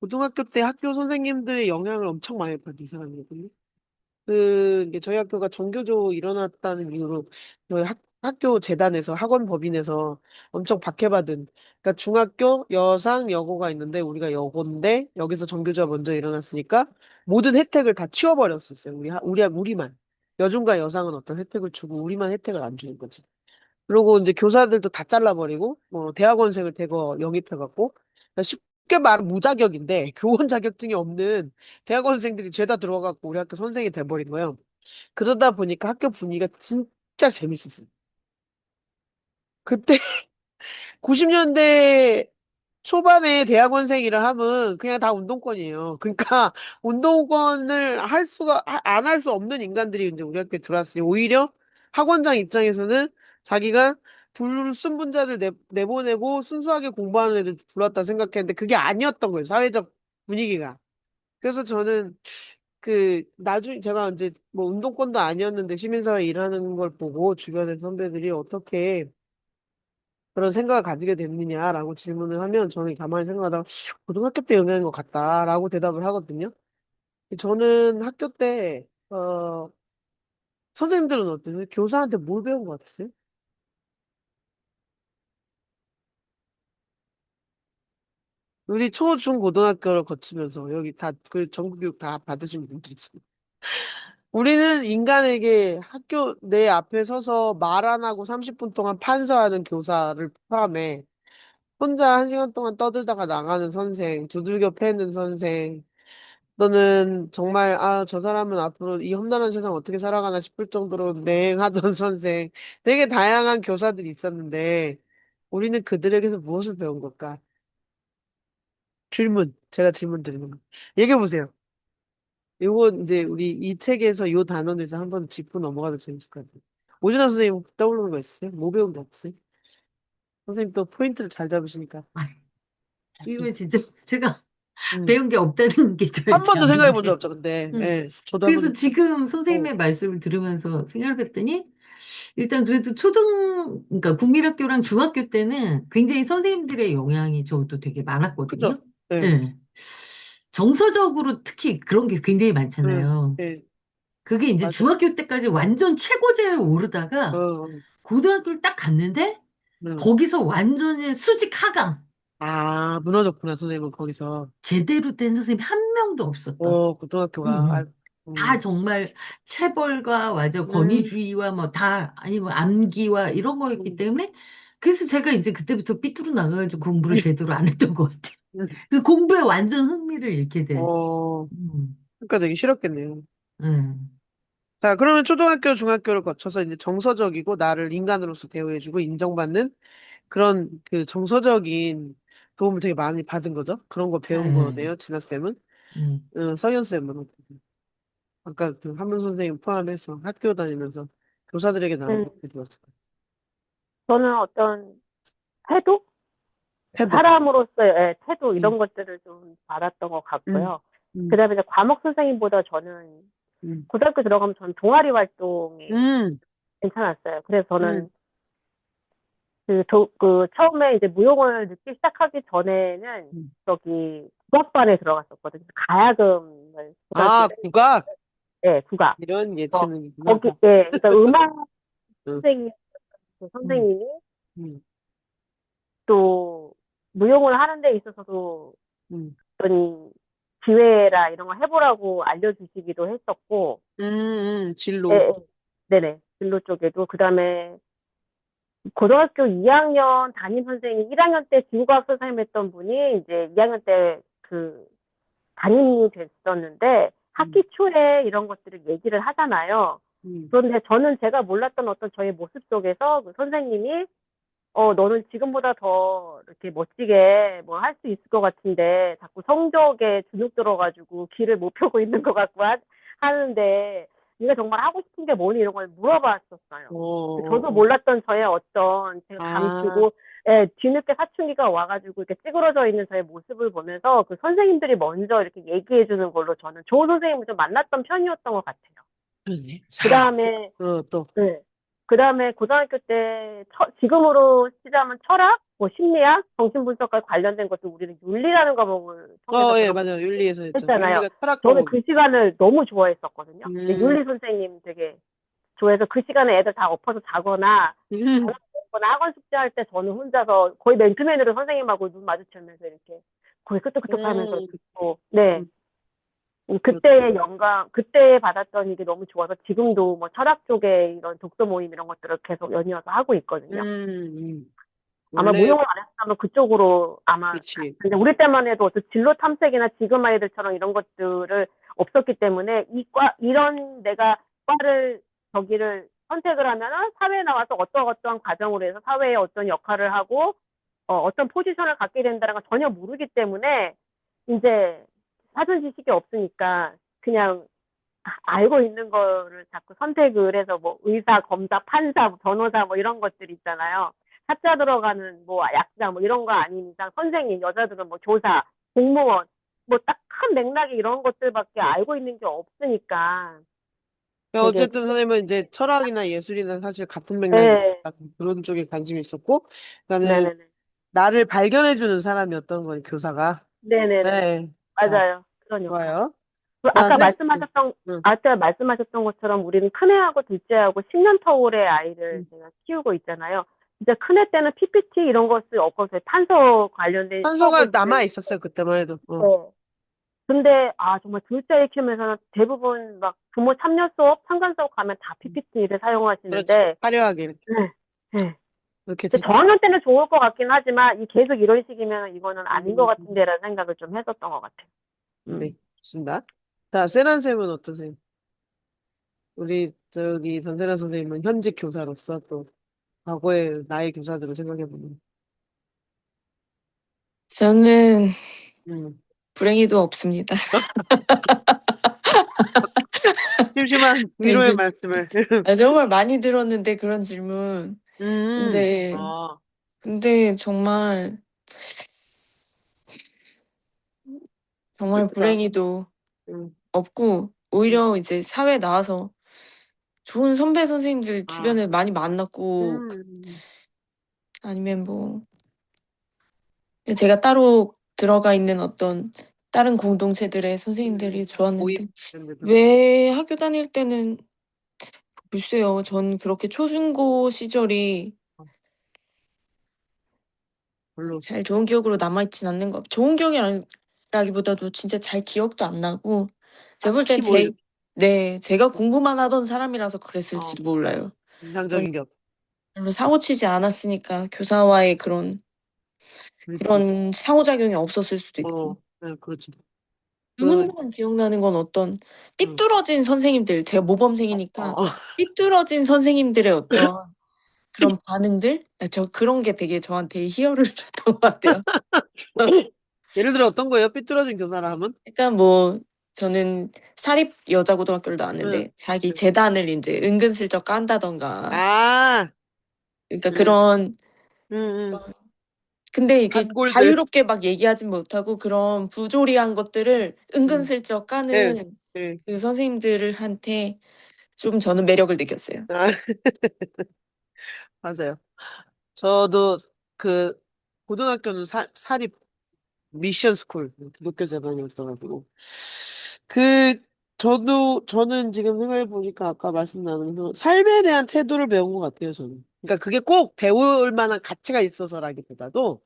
고등학교 때 학교 선생님들의 영향을 엄청 많이 받은 사람이거든요. 이게 저희 학교가 정교조 일어났다는 이유로 저희 학교 재단에서 학원 법인에서 엄청 박해받은, 그러니까 중학교 여상 여고가 있는데 우리가 여고인데 여기서 정교조가 먼저 일어났으니까 모든 혜택을 다 치워버렸었어요. 우리만. 여중과 여상은 어떤 혜택을 주고 우리만 혜택을 안 주는 거지. 그리고 이제 교사들도 다 잘라버리고 뭐 대학원생을 대거 영입해갖고, 그러니까 쉽게 말하면 무자격인데 교원 자격증이 없는 대학원생들이 죄다 들어가갖고 우리 학교 선생이 돼버린 거예요. 그러다 보니까 학교 분위기가 진짜 재밌었어요. 그때 90년대 초반에 대학원생이라 하면 그냥 다 운동권이에요. 그러니까 운동권을 안 할 수 없는 인간들이 이제 우리 학교에 들어왔으니 오히려 학원장 입장에서는 자기가 불순분자들 내보내고 순수하게 공부하는 애들 들어왔다 생각했는데 그게 아니었던 거예요. 사회적 분위기가. 그래서 저는 나중에 제가 이제 뭐 운동권도 아니었는데 시민사회 일하는 걸 보고 주변의 선배들이 어떻게 그런 생각을 가지게 됐느냐라고 질문을 하면 저는 가만히 생각하다가 고등학교 때 영향인 것 같다라고 대답을 하거든요. 저는 학교 때, 선생님들은 어때요? 교사한테 뭘 배운 것 같으세요? 우리 초, 중, 고등학교를 거치면서 여기 다, 전국 교육 다 받으신 분들 있어요. 우리는 인간에게 학교 내 앞에 서서 말 안 하고 30분 동안 판서하는 교사를 포함해 혼자 1시간 동안 떠들다가 나가는 선생, 두들겨 패는 선생, 너는 정말, 저 사람은 앞으로 이 험난한 세상 어떻게 살아가나 싶을 정도로 맹하던 선생, 되게 다양한 교사들이 있었는데, 우리는 그들에게서 무엇을 배운 걸까? 제가 질문 드리는 거. 얘기해 보세요. 이거 이제 우리 이 책에서 요 단원에서 한번 짚고 넘어가도 재밌을 것 같아요. 오진아 선생님 떠오르는 거 있으세요? 뭐 배운 거 없으세요? 선생님 또 포인트를 잘 잡으시니까. 아, 이거 진짜 제가 음. 배운 게 없다는 게 한 저의 번도 생각해 본 적 담인데. 없죠, 근데. 음. 예, 저도 한 그래서 번도. 지금 어, 선생님의 말씀을 들으면서 생각을 했더니 일단 그래도 그러니까 국민학교랑 중학교 때는 굉장히 선생님들의 영향이 저도 되게 많았거든요. 그죠? 예, 예. 정서적으로 특히 그런 게 굉장히 예, 많잖아요. 예, 그게 이제 맞아. 중학교 때까지 완전 최고제에 어, 오르다가 어, 고등학교를 딱 갔는데 응. 거기서 완전히 수직 하강. 무너졌구나, 선생님은 거기서. 제대로 된 선생님 한 명도 없었던. 응, 고등학교가. 응. 다 정말 체벌과 완전 음, 권위주의와 뭐 다 아니면 암기와 이런 거였기 음, 때문에 그래서 제가 이제 그때부터 삐뚤어 나가가지고 공부를 제대로 안 했던 것 같아요. 그래서 공부에 완전 흥미를 잃게 돼. 어, 음, 그러니까 되게 싫었겠네요. 음, 자, 그러면 초등학교, 중학교를 거쳐서 이제 정서적이고 나를 인간으로서 대우해주고 인정받는 그런 정서적인 도움을 되게 많이 받은 거죠. 그런 거 배운 네, 거네요, 진아쌤은. 음. 성현쌤은 어떠세요? 아까 한문 선생님 포함해서 학교 다니면서 교사들에게 나는 음, 것들이 좋았을까요? 저는 어떤 태도? 태도. 사람으로서의 태도 음, 이런 것들을 좀 받았던 것 음, 같고요. 음, 그다음에 이제 과목 선생님보다 저는 음, 고등학교 들어가면 저는 동아리 활동이 음, 괜찮았어요. 그래서 저는 음, 처음에 이제 무용을 듣기 시작하기 전에는 음. 저기 국악반에 들어갔었거든요. 가야금을 고등학교 때, 국악. 국악. 이런 어, 예체능이구나. 거기, 그러니까 음악 응, 선생님, 그 음, 선생님이 음, 또 무용을 하는 데 있어서도 음, 어떤 기회라 이런 거 해보라고 알려주시기도 했었고, 예, 진로. 예. 네네. 진로 쪽에도. 그 다음에 고등학교 2학년 담임 선생님, 1학년 때 지구과학 선생님 했던 분이 이제 2학년 때 담임이 됐었는데 음, 학기 초에 이런 것들을 얘기를 하잖아요. 음, 그런데 저는 제가 몰랐던 어떤 저의 모습 속에서 그 선생님이 너는 지금보다 더 이렇게 멋지게 뭐 할 수 있을 것 같은데 자꾸 성적에 주눅 들어가지고 길을 못 펴고 있는 것 같고 하는데 네가 정말 하고 싶은 게 뭐니 이런 걸 물어봤었어요. 어, 어, 저도 어. 몰랐던 저의 어떤 제가 아, 감추고 뒤늦게 사춘기가 와가지고 이렇게 찌그러져 있는 저의 모습을 보면서 그 선생님들이 먼저 이렇게 얘기해 주는 걸로 저는 좋은 선생님을 좀 만났던 편이었던 것 같아요. 그러네. 그 자, 다음에 또, 네. 그다음에 고등학교 때 지금으로 치자면 철학, 뭐 심리학, 정신분석과 관련된 것도 우리는 윤리라는 과목을 통해서 예, 그런 걸 맞아요. 윤리에서 했죠. 했잖아요. 윤리가 철학 저는 그 과목이. 시간을 너무 좋아했었거든요. 근데 음, 윤리 선생님 되게 좋아해서 그 시간에 애들 다 엎어서 자거나 음, 거나 학원 숙제할 때 저는 혼자서 거의 맨투맨으로 선생님하고 눈 마주치면서 이렇게 거의 끄떡끄떡 하면서 음, 듣고, 네. 음, 그때의 영감, 그때 받았던 이게 너무 좋아서 지금도 뭐 철학 쪽에 이런 독서 모임 이런 것들을 계속 연이어서 하고 있거든요. 아마 원래, 무용을 안 했다면 그쪽으로 아마, 그렇지. 근데 우리 때만 해도 어떤 진로 탐색이나 지금 아이들처럼 이런 것들을 없었기 때문에 이런 내가 과를, 저기를 선택을 하면은 사회에 나와서 어떠한 과정으로 해서 사회에 어떤 역할을 하고, 어떤 포지션을 갖게 된다는 걸 전혀 모르기 때문에 이제 사전 지식이 없으니까 그냥 알고 있는 거를 자꾸 선택을 해서 뭐 의사, 검사, 판사, 변호사 뭐 이런 것들 있잖아요. 사자 들어가는 뭐 약자 뭐 이런 거 아닌 이상 선생님, 여자들은 뭐 교사, 공무원 뭐 딱 큰 맥락이 이런 것들밖에 알고 있는 게 없으니까 되게 어쨌든 선생님은 이제 철학이나 예술이나 사실 같은 맥락이 네, 그런 쪽에 관심이 있었고, 그러니까는 네네네, 나를 발견해주는 사람이었던 거니, 교사가. 네네네, 네. 자, 맞아요. 그런 역할. 좋아요. 그 자, 응, 아까 말씀하셨던 것처럼 우리는 큰애하고 둘째하고 10년 터울의 아이를 응. 제가 키우고 있잖아요. 진짜 큰애 때는 PPT 이런 것을 없어서 탄소 관련된 판서가 수업을 남아 듣는, 있었어요, 그때만 해도. 네. 근데, 정말 둘째 애 키우면서는 대부분 막 부모 참여 수업, 상관 수업 가면 다 PPT를 그렇지. 사용하시는데, 화려하게 이렇게. 네, 네. 그렇게 근데 됐죠. 저학년 때는 좋을 것 같긴 하지만, 계속 이런 식이면 이거는 아닌 것 음, 같은데라는 생각을 좀 했었던 것 같아요. 네, 좋습니다. 자, 세란 쌤은 어떠세요? 우리, 전세란 선생님은 현직 교사로서 또, 과거의 나의 교사들을 생각해보면. 저는 음. 불행히도 없습니다. 심심한 근데 위로의 이제 말씀을. 정말 많이 들었는데 그런 질문. 근데 아, 정말 슬프다. 불행히도 음, 없고 음, 오히려 이제 사회 나와서 좋은 선배 선생님들 아, 주변에 많이 만났고 음, 아니면 뭐 제가 따로 들어가 있는 어떤 다른 공동체들의 선생님들이 모임, 좋았는데 이런 데도. 왜 학교 다닐 때는 글쎄요. 전 그렇게 초중고 시절이 별로. 잘 좋은 기억으로 남아있진 않는 것 같아요. 좋은 기억이라기보다도 진짜 잘 기억도 안 나고 제가 볼 땐 딱히 뭐, 네, 제가 공부만 하던 사람이라서 어, 그랬을지도 몰라요. 인상적인 게 없, 별로 사고 치지 않았으니까 교사와의 그렇지. 그런 상호작용이 없었을 수도 있고. 네, 그렇지. 그, 드문드문 기억나는 건 어떤 음, 삐뚤어진 선생님들, 제가 모범생이니까 어, 삐뚤어진 선생님들의 어떤 그런 반응들? 저 그런 게 되게 저한테 희열을 줬던 것 같아요. 예를 들어 어떤 거예요? 삐뚤어진 교사라 하면? 그러니까 뭐 저는 사립 여자고등학교를 응, 나왔는데 자기 응. 재단을 이제 은근슬쩍 깐다던가 아, 그러니까 응, 그런 응, 응. 근데 이게 단골들. 자유롭게 막 얘기하진 못하고 그런 부조리한 것들을 응, 은근슬쩍 네, 까는 네. 그 선생님들한테 좀 저는 매력을 느꼈어요. 아, 맞아요. 저도 그, 고등학교는 사립 미션 스쿨, 기독교 재단이었어가지고. 그, 저는 지금 생각해보니까 아까 말씀 나누면서 삶에 대한 태도를 배운 것 같아요, 저는. 그러니까 그게 꼭 배울 만한 가치가 있어서라기보다도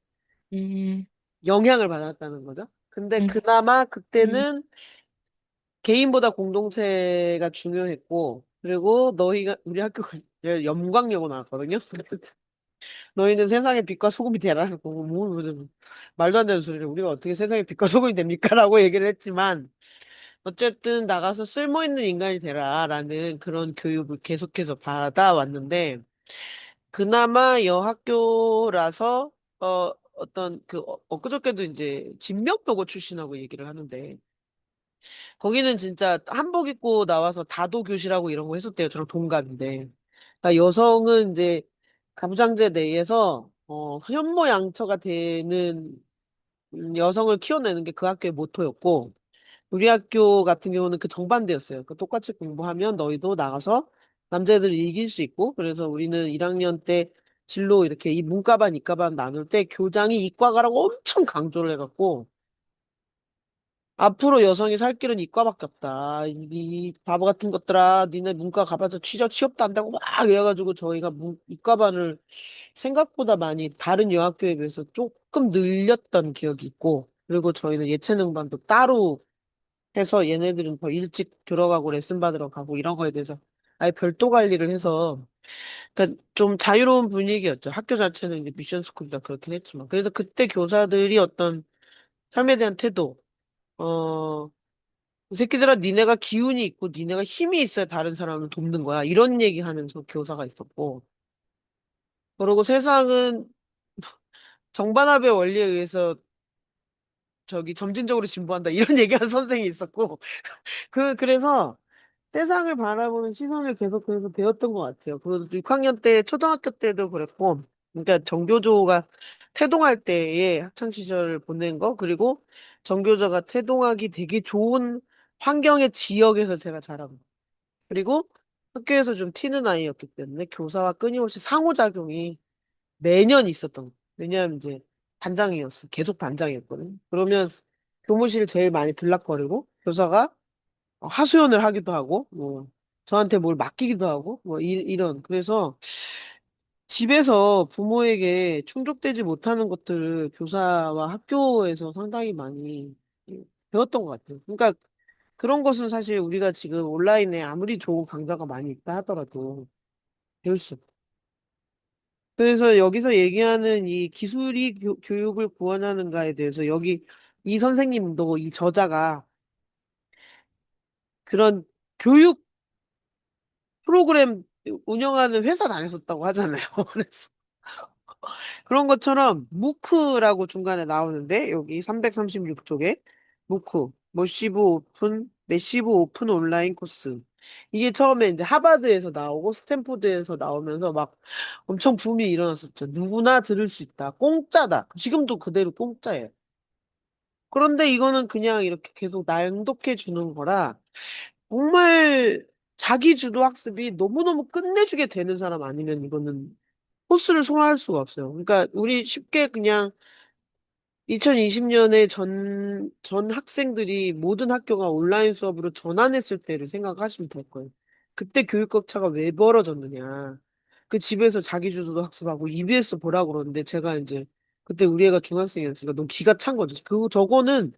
음, 영향을 받았다는 거죠. 근데 음, 그나마 음, 그때는 개인보다 공동체가 중요했고, 그리고 우리 학교가 이제 영광여고 나왔거든요. 너희는 세상의 빛과 소금이 되라는 거고, 말도 안 되는 소리를 우리가 어떻게 세상의 빛과 소금이 됩니까? 라고 얘기를 했지만, 어쨌든 나가서 쓸모 있는 인간이 되라라는 그런 교육을 계속해서 받아왔는데, 그나마 여학교라서, 엊그저께도 이제 진명여고 출신하고 얘기를 하는데, 거기는 진짜 한복 입고 나와서 다도교시라고 이런 거 했었대요. 저랑 동갑인데. 그러니까 여성은 이제 가부장제 내에서 현모양처가 되는 여성을 키워내는 게 그 학교의 모토였고 우리 학교 같은 경우는 그 정반대였어요. 그 똑같이 공부하면 너희도 나가서 남자애들을 이길 수 있고, 그래서 우리는 1학년 때 진로 이렇게 이 문과반, 이과반 나눌 때 교장이 이과 가라고 엄청 강조를 해갖고, 앞으로 여성이 살 길은 이과밖에 없다. 이 바보 같은 것들아, 니네 문과 가봐서 취업도 안 되고 막 이래가지고 저희가 이과반을 생각보다 많이 다른 여학교에 비해서 조금 늘렸던 기억이 있고, 그리고 저희는 예체능반도 따로 해서 얘네들은 더 일찍 들어가고 레슨 받으러 가고 이런 거에 대해서 아예 별도 관리를 해서, 그러니까 좀 자유로운 분위기였죠. 학교 자체는 이제 미션 스쿨이다 그렇긴 했지만. 그래서 그때 교사들이 어떤 삶에 대한 태도, 어, 이 새끼들아, 니네가 기운이 있고, 니네가 힘이 있어야 다른 사람을 돕는 거야. 이런 얘기 하면서 교사가 있었고. 그리고 세상은 정반합의 원리에 의해서 점진적으로 진보한다. 이런 얘기하는 선생이 있었고. 그래서 세상을 바라보는 시선을 계속 그래서 배웠던 것 같아요. 그리고 6학년 때, 초등학교 때도 그랬고, 그러니까 정교조가 태동할 때의 학창 시절을 보낸 거, 그리고 정교조가 태동하기 되게 좋은 환경의 지역에서 제가 자란 거. 그리고 학교에서 좀 튀는 아이였기 때문에 교사와 끊임없이 상호작용이 매년 있었던 거예요. 왜냐하면 이제 반장이었어. 계속 반장이었거든. 그러면 교무실 제일 많이 들락거리고 교사가 하소연을 하기도 하고 뭐 저한테 뭘 맡기기도 하고 뭐 이런 그래서 집에서 부모에게 충족되지 못하는 것들을 교사와 학교에서 상당히 많이 배웠던 것 같아요. 그러니까 그런 것은 사실 우리가 지금 온라인에 아무리 좋은 강좌가 많이 있다 하더라도 배울 수 없어요. 그래서 여기서 얘기하는 이 기술이 교육을 구원하는가에 대해서 여기 이 선생님도 이 저자가 그런 교육 프로그램 운영하는 회사 다녔었다고 하잖아요. 그래서 그런 것처럼 무크라고 중간에 나오는데 여기 336쪽에 무크 매시브 오픈 온라인 코스 이게 처음에 이제 하버드에서 나오고 스탠포드에서 나오면서 막 엄청 붐이 일어났었죠. 누구나 들을 수 있다. 공짜다. 지금도 그대로 공짜예요. 그런데 이거는 그냥 이렇게 계속 낭독해 주는 거라 정말 자기 주도 학습이 너무너무 끝내주게 되는 사람 아니면 이거는 코스를 소화할 수가 없어요. 그러니까 우리 쉽게 그냥 2020년에 전 학생들이 모든 학교가 온라인 수업으로 전환했을 때를 생각하시면 될 거예요. 그때 교육 격차가 왜 벌어졌느냐. 그 집에서 자기 주도도 학습하고 EBS 보라고 그러는데 제가 이제 그때 우리 애가 중학생이었으니까 너무 기가 찬 거죠. 저거는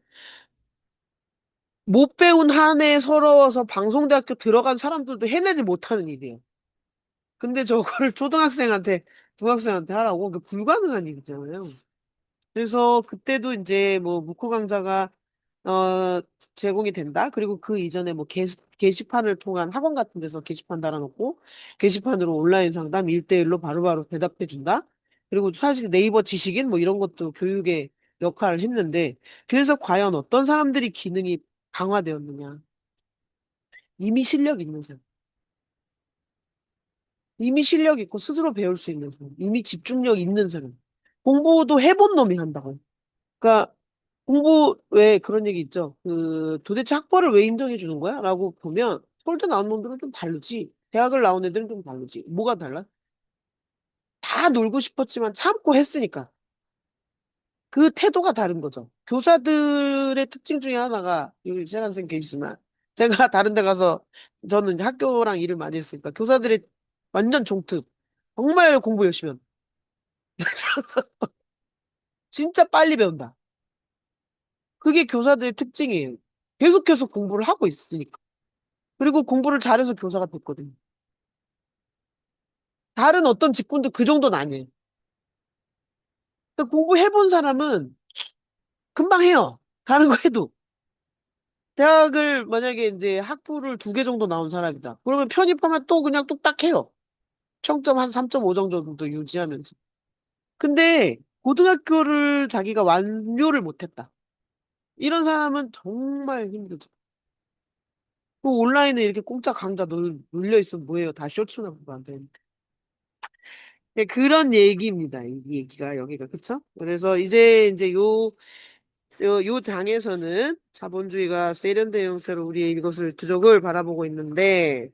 못 배운 한 해 서러워서 방송대학교 들어간 사람들도 해내지 못하는 일이에요. 근데 저거를 초등학생한테, 중학생한테 하라고? 그 불가능한 일이잖아요. 그래서 그때도 이제 뭐 묵호 강좌가 어 제공이 된다. 그리고 그 이전에 뭐 게시판을 통한 학원 같은 데서 게시판 달아놓고 게시판으로 온라인 상담 1대1로 바로바로 대답해 준다. 그리고 사실 네이버 지식인 뭐 이런 것도 교육의 역할을 했는데 그래서 과연 어떤 사람들이 기능이 강화되었느냐. 이미 실력 있는 사람. 이미 실력 있고 스스로 배울 수 있는 사람. 이미 집중력 있는 사람. 공부도 해본 놈이 한다고. 그러니까 공부 왜 그런 얘기 있죠? 도대체 학벌을 왜 인정해 주는 거야? 라고 보면 서울대 나온 놈들은 좀 다르지. 대학을 나온 애들은 좀 다르지. 뭐가 달라? 다 놀고 싶었지만 참고 했으니까. 그 태도가 다른 거죠. 교사들의 특징 중에 하나가 여기 세란 선생님 계시지만 제가 다른 데 가서 저는 이제 학교랑 일을 많이 했으니까 교사들의 완전 종특. 정말 공부 열심히 한다. 진짜 빨리 배운다. 그게 교사들의 특징이에요. 계속해서 공부를 하고 있으니까. 그리고 공부를 잘해서 교사가 됐거든요. 다른 어떤 직군도 그 정도는 아니에요. 근데 공부해본 사람은 금방 해요. 다른 거 해도. 대학을 만약에 이제 학부를 2개 정도 나온 사람이다. 그러면 편입하면 또 그냥 뚝딱 해요. 평점 한 3.5 정도 유지하면서. 근데 고등학교를 자기가 완료를 못했다. 이런 사람은 정말 힘들죠. 그 온라인에 이렇게 공짜 강좌 눌려 있으면 뭐예요? 다 쇼츠나 보고 안 되는데. 네, 그런 얘기입니다. 이 얘기가 여기가 그쵸? 그래서 이제 요 장에서는 자본주의가 세련된 형태로 우리의 이것을 두족을 바라보고 있는데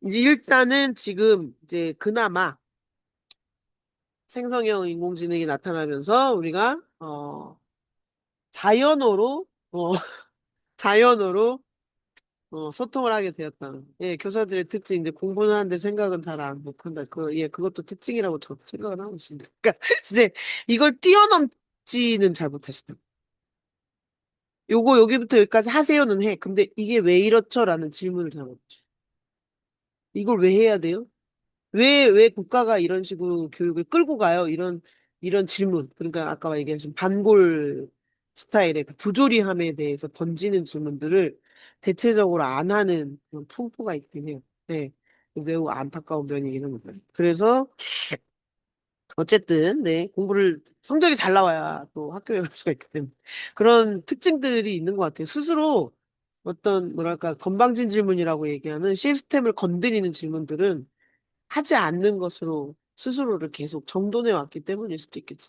이제 일단은 지금 이제 그나마 생성형 인공지능이 나타나면서 우리가 자연어로 자연어로 소통을 하게 되었다. 예, 교사들의 특징 이제 공부는 하는데 생각은 잘 안 못한다. 그것도 특징이라고 저 생각을 하고 있습니다. 그러니까 이제 이걸 뛰어넘지는 잘 못하시다. 요거 여기부터 여기까지 하세요는 해. 근데 이게 왜 이렇죠라는 질문을 잘못죠. 이걸 왜 해야 돼요? 왜 국가가 이런 식으로 교육을 끌고 가요? 이런 질문. 그러니까 아까 얘기하신 반골 스타일의 그 부조리함에 대해서 던지는 질문들을 대체적으로 안 하는 그런 풍토가 있긴 해요. 네. 매우 안타까운 면이긴 합니다. 그래서 어쨌든 네 공부를 성적이 잘 나와야 또 학교에 갈 수가 있기 때문에 그런 특징들이 있는 것 같아요. 스스로 어떤 뭐랄까 건방진 질문이라고 얘기하는 시스템을 건드리는 질문들은 하지 않는 것으로 스스로를 계속 정돈해 왔기 때문일 수도 있겠지.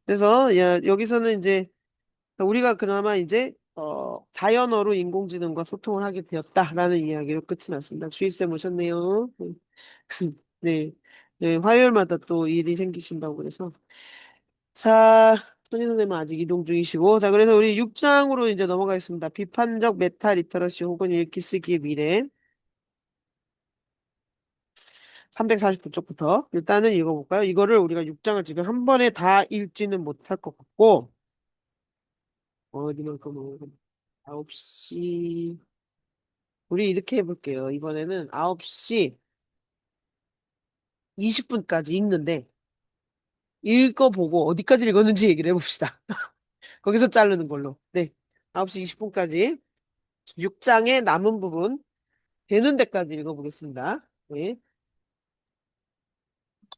그래서 여기서는 이제 우리가 그나마 이제 자연어로 인공지능과 소통을 하게 되었다라는 이야기로 끝이 났습니다. 주희쌤 오셨네요. 네. 네, 화요일마다 또 일이 생기신다고 그래서. 자, 손희 선생님은 아직 이동 중이시고. 자, 그래서 우리 6장으로 이제 넘어가겠습니다. 비판적 메타 리터러시 혹은 읽기 쓰기의 미래. 349쪽부터. 일단은 읽어볼까요? 이거를 우리가 6장을 지금 한 번에 다 읽지는 못할 것 같고, 어디만큼, 9시, 우리 이렇게 해볼게요. 이번에는 9시 20분까지 읽는데, 읽어보고 어디까지 읽었는지 얘기를 해봅시다. 거기서 자르는 걸로. 네. 9시 20분까지 6장의 남은 부분 되는 데까지 읽어보겠습니다. 네.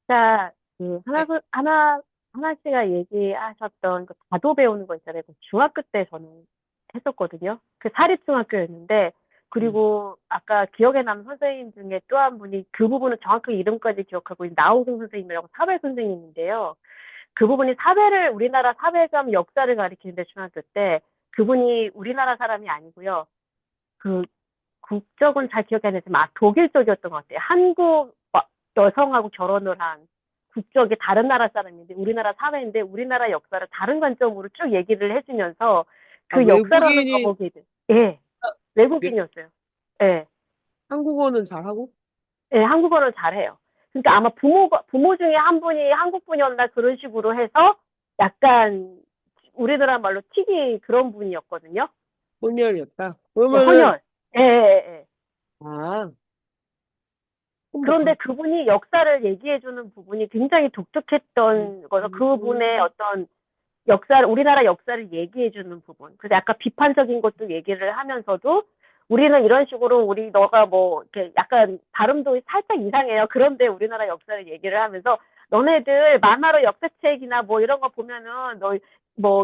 자, 그 네. 하나 씨가 얘기하셨던 그 다도 배우는 거 있잖아요. 그 중학교 때 저는 했었거든요. 그 사립중학교였는데, 음. 그리고 아까 기억에 남는 선생님 중에 또 한 분이 그 부분은 정확히 이름까지 기억하고 있는 나호성 선생님이라고 사회 선생님인데요. 그 부분이 우리나라 사회감 역사를 가리키는데 중학교 때 그분이 우리나라 사람이 아니고요. 그 국적은 잘 기억이 안 나지만 독일 쪽이었던 것 같아요. 한국 여성하고 결혼을 한 국적이 다른 나라 사람인데 우리나라 사회인데 우리나라 역사를 다른 관점으로 쭉 얘기를 해주면서 아, 그 역사라는 외국인이, 과목이 예 아, 외- 외국인이었어요. 예, 한국어는 잘하고? 예 한국어를 잘해요. 그러니까 아마 부모 중에 한 분이 한국 분이었나 그런 식으로 해서 약간 우리나라 말로 튀기 그런 분이었거든요. 혼혈이었다. 예, 그러면은, 헌혈. 예, 예, 예. 아, 그럼 뭐, 그런데 그분이 역사를 얘기해주는 부분이 굉장히 독특했던 거죠. 그분의 어떤 우리나라 역사를 얘기해주는 부분. 그래서 약간 비판적인 것도 얘기를 하면서도 우리는 이런 식으로 너가 뭐, 이렇게 약간 발음도 살짝 이상해요. 그런데 우리나라 역사를 얘기를 하면서 너네들 만화로 역사책이나 뭐 이런 거 보면은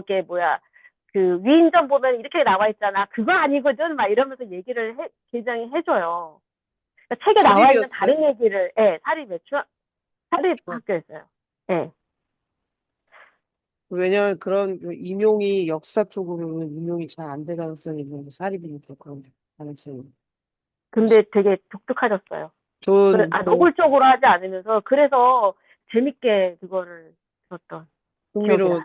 이게 뭐야. 그 위인전 보면 이렇게 나와 있잖아. 그거 아니거든. 막 이러면서 얘기를 굉장히 해줘요. 그러니까 책에 나와 있는 사립이었어요? 다른 얘기를, 사립 학교였어요. 예. 왜냐면 그런 그 인용이 역사 쪽으로는 인용이 잘 안 될 가능성이 있는데 사립이니까 그런 가능성이. 근데 되게 독특하셨어요. 좋은, 좋은, 노골적으로 하지 않으면서, 그래서 재밌게 그거를 들었던 기억이 나요. 흥미로운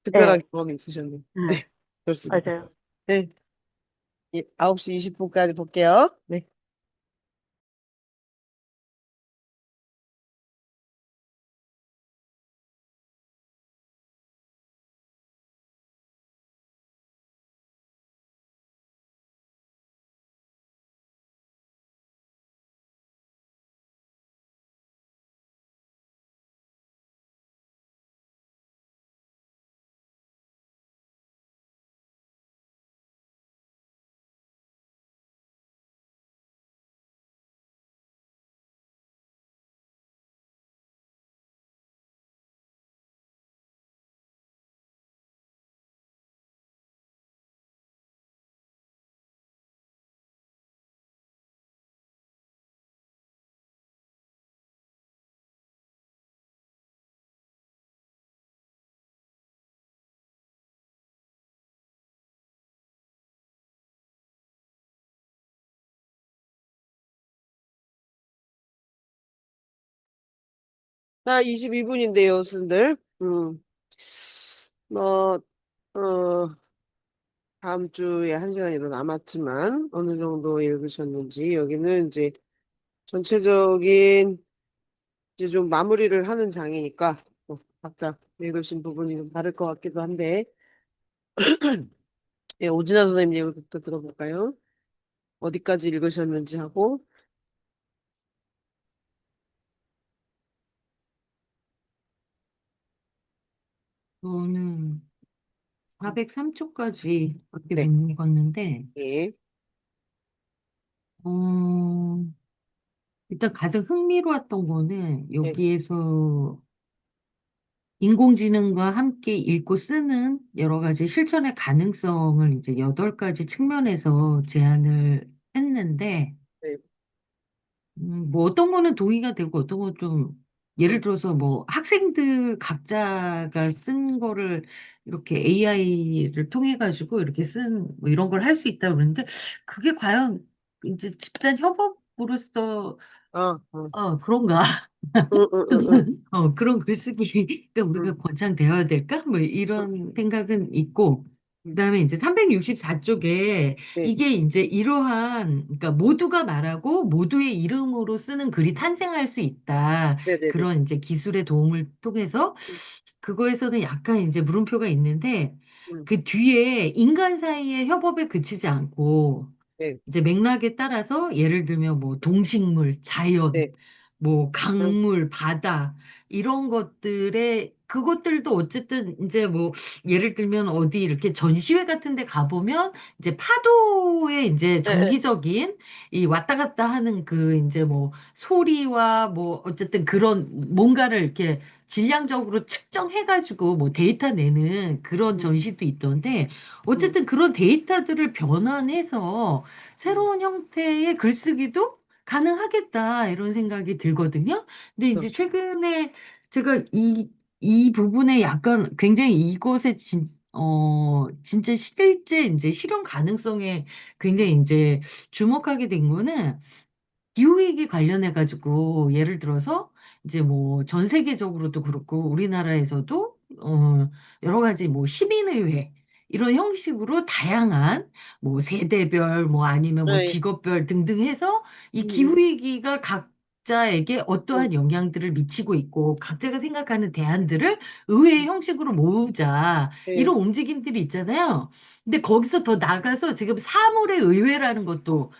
특별한 예, 경험이 있으셨네요. 네, 네, 좋습니다. 맞아요. 네, 9시 20분까지 볼게요. 네. 자, 22분인데요, 순들. 뭐, 어, 다음 주에 한 시간이 더 남았지만, 어느 정도 읽으셨는지, 여기는 이제 전체적인, 이제 좀 마무리를 하는 장이니까, 각자 읽으신 부분이 좀 다를 것 같기도 한데, 예, 오진아 선생님 얘기부터 들어볼까요? 어디까지 읽으셨는지 하고, 저는 403초까지밖에 못 네, 읽었는데, 예, 어, 일단 가장 흥미로웠던 거는 예, 여기에서 인공지능과 함께 읽고 쓰는 여러 가지 실천의 가능성을 이제 8가지 측면에서 제안을 했는데, 네, 뭐 어떤 거는 동의가 되고 어떤 건 좀, 예를 음, 들어서 뭐 학생들 각자가 쓴 거를 이렇게 AI를 통해 가지고 이렇게 쓴 뭐 이런 걸 할 수 있다 그러는데, 그게 과연 이제 집단 협업으로서 그런가? 응, 응, 응, 응, 그런 글쓰기가 우리가 응, 권장되어야 될까? 뭐 응, 이런 생각은 있고, 응, 그다음에 이제 364쪽에 네, 이게 이제 이러한, 그러니까 모두가 말하고 모두의 이름으로 쓰는 글이 탄생할 수 있다. 네네네. 그런 이제 기술의 도움을 통해서 응, 그거에서는 약간 이제 물음표가 있는데, 응, 그 뒤에 인간 사이의 협업에 그치지 않고 네, 이제 맥락에 따라서 예를 들면 뭐 동식물, 자연, 네, 뭐 응, 강물, 바다 이런 것들의 그것들도 어쨌든 이제 뭐 예를 들면 어디 이렇게 전시회 같은 데 가보면 이제 파도의 이제 예, 예, 정기적인 이 왔다 갔다 하는 그 이제 뭐 소리와 뭐 어쨌든 그런 뭔가를 이렇게 질량적으로 측정해가지고 뭐 데이터 내는 그런 응, 전시도 있던데, 응, 어쨌든 그런 데이터들을 변환해서 응, 새로운 형태의 글쓰기도 가능하겠다 이런 생각이 들거든요. 근데 저, 이제 최근에 제가 이 부분에 약간 굉장히 이것의 진짜 실제 이제 실현 가능성에 굉장히 이제 주목하게 된 거는 기후위기 관련해 가지고 예를 들어서 이제 뭐 전 세계적으로도 그렇고 우리나라에서도 여러 가지 뭐 시민의회 이런 형식으로 다양한 뭐 세대별 뭐 아니면 뭐 네, 직업별 등등 해서 이 응, 기후위기가 각자에게 응, 어떠한 영향들을 미치고 있고 각자가 생각하는 대안들을 의회의 형식으로 모으자 네, 이런 움직임들이 있잖아요. 근데 거기서 더 나가서 지금 사물의 의회라는 것도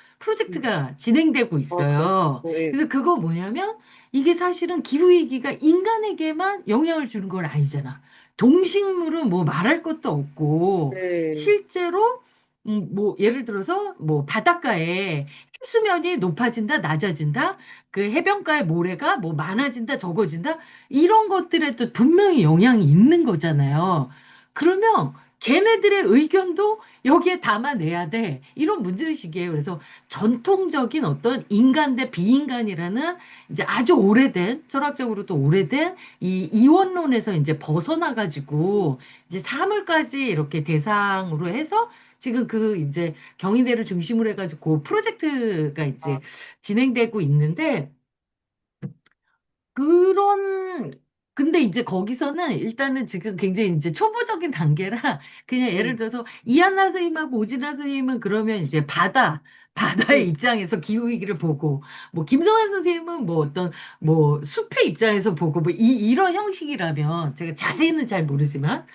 응, 프로젝트가 진행되고 그래, 있어요. 예, 그래서 그거 뭐냐면 이게 사실은 기후위기가 인간에게만 영향을 주는 건 아니잖아. 동식물은 뭐 말할 것도 없고 네, 실제로 뭐 예를 들어서 뭐 바닷가에 해수면이 높아진다, 낮아진다, 그 해변가의 모래가 뭐 많아진다, 적어진다 이런 것들에도 분명히 영향이 있는 거잖아요. 그러면 걔네들의 의견도 여기에 담아내야 돼. 이런 문제의식이에요. 그래서 전통적인 어떤 인간 대 비인간이라는 이제 아주 오래된, 철학적으로도 오래된 이 이원론에서 이제 벗어나가지고 이제 사물까지 이렇게 대상으로 해서 지금 그 이제 경희대를 중심으로 해가지고 프로젝트가 아, 이제 진행되고 있는데, 그런, 근데 이제 거기서는 일단은 지금 굉장히 이제 초보적인 단계라 그냥 예를 응, 들어서 이한나 선생님하고 오진아 선생님은 그러면 이제 바다의 응, 입장에서 기후위기를 보고, 뭐 김성환 선생님은 뭐 어떤 뭐 숲의 입장에서 보고 뭐 이런 형식이라면 제가 자세히는 잘 모르지만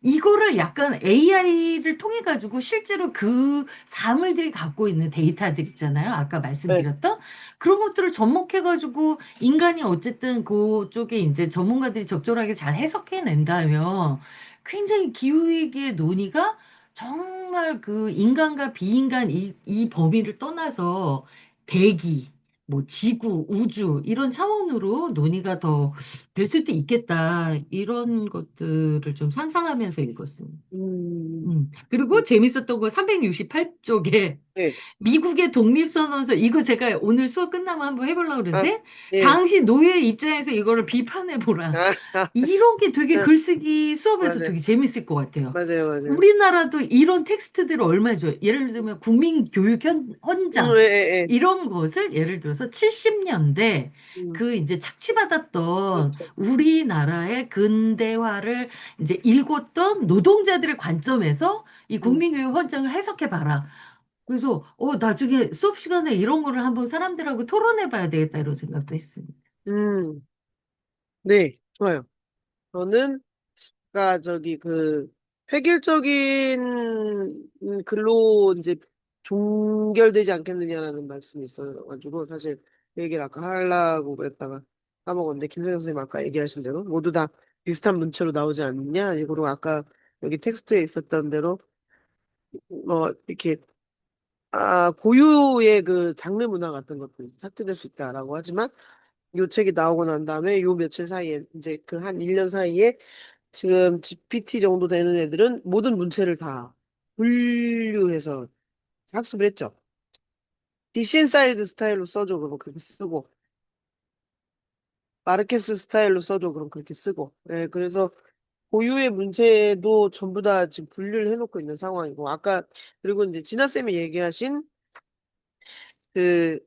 이거를 약간 AI를 통해 가지고 실제로 그 사물들이 갖고 있는 데이터들 있잖아요. 아까 네, 말씀드렸던 그런 것들을 접목해 가지고 인간이 어쨌든 그쪽에 이제 전문가들이 적절하게 잘 해석해낸다면 굉장히 기후위기의 논의가 정말 그 인간과 비인간 이 범위를 떠나서 대기, 뭐 지구, 우주 이런 차원으로 논의가 더 될 수도 있겠다. 이런 것들을 좀 상상하면서 읽었습니다. 음, 그리고 재밌었던 거 368쪽에 네. 미국의 독립선언서 이거 제가 오늘 수업 끝나면 한번 해보려고 아, 그러는데 예. 당시 노예 입장에서 이거를 비판해 보라. 아, 아, 이런 게 되게 아, 글쓰기 수업에서 맞아요. 되게 재밌을 것 같아요. 맞아요, 맞아요. 우리나라도 이런 텍스트들을 얼마나 좋아해요. 예를 들면 국민교육 헌장 예, 예, 예. 이런 것을 예를 들어서 70년대 그 이제 착취받았던 그렇죠. 우리나라의 근대화를 이제 읽었던 노동자들의 관점에서 이 음, 국민교육 헌장을 해석해 봐라. 그래서 나중에 수업 시간에 이런 거를 한번 사람들하고 토론해 봐야 되겠다 이런 생각도 했습니다. 음, 네, 좋아요. 저는, 가 저기 획일적인 글로 이제 종결되지 않겠느냐라는 말씀이 있어가지고 사실 그 얘기를 아까 하려고 그랬다가 까먹었는데 김선생 선생님 아까 얘기하신 대로 모두 다 비슷한 문체로 나오지 않느냐 그리고 아까 여기 텍스트에 있었던 대로 이렇게 고유의 그 장르 문화 같은 것도 삭제될 수 있다라고 하지만 요 책이 나오고 난 다음에 요 며칠 사이에 이제 그 한 1년 사이에 지금 GPT 정도 되는 애들은 모든 문체를 다 분류해서 학습을 했죠. 디신 사이드 스타일로 써줘 그러면 그렇게 쓰고 마르케스 스타일로 써줘 그럼 그렇게 쓰고 그래서 고유의 문체도 전부 다 지금 분류를 해놓고 있는 상황이고 아까 그리고 이제 진아 쌤이 얘기하신 그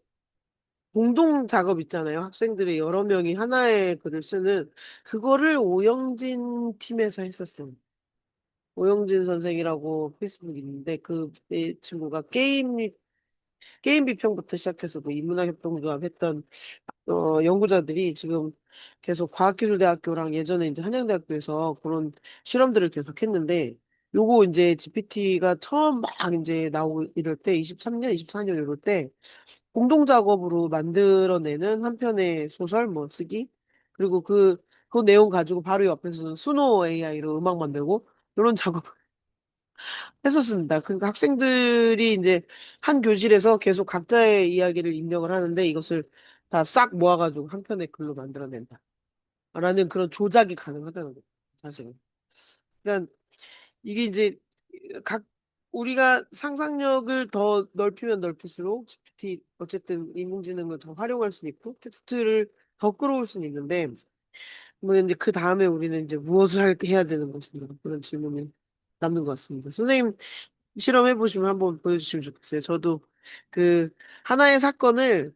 공동 작업 있잖아요. 학생들이 여러 명이 하나의 글을 쓰는 그거를 오영진 팀에서 했었어요. 오영진 선생이라고 페이스북 있는데 이 친구가 게임 비평부터 시작해서 뭐 인문학 협동조합 했던 연구자들이 지금 계속 과학기술대학교랑 예전에 이제 한양대학교에서 그런 실험들을 계속 했는데 요거 이제 GPT가 처음 막 이제 나오고 이럴 때 23년, 24년 이럴 때 공동 작업으로 만들어내는 한 편의 소설 뭐 쓰기 그리고 그 내용 가지고 바로 옆에서는 수노 AI로 음악 만들고 이런 작업 했었습니다. 그러니까 학생들이 이제 한 교실에서 계속 각자의 이야기를 입력을 하는데 이것을 다 싹 모아가지고 한 편의 글로 만들어낸다. 라는 그런 조작이 가능하다는 거죠. 사실은. 그러니까 이게 이제 각 우리가 상상력을 더 넓히면 넓힐수록 GPT 어쨌든 인공지능을 더 활용할 수 있고 텍스트를 더 끌어올 수는 있는데 뭐 이제 그 다음에 우리는 이제 무엇을 해야 되는 것인가 그런 질문이 남는 것 같습니다. 선생님 실험해 보시면 한번 보여주시면 좋겠어요. 저도 그 하나의 사건을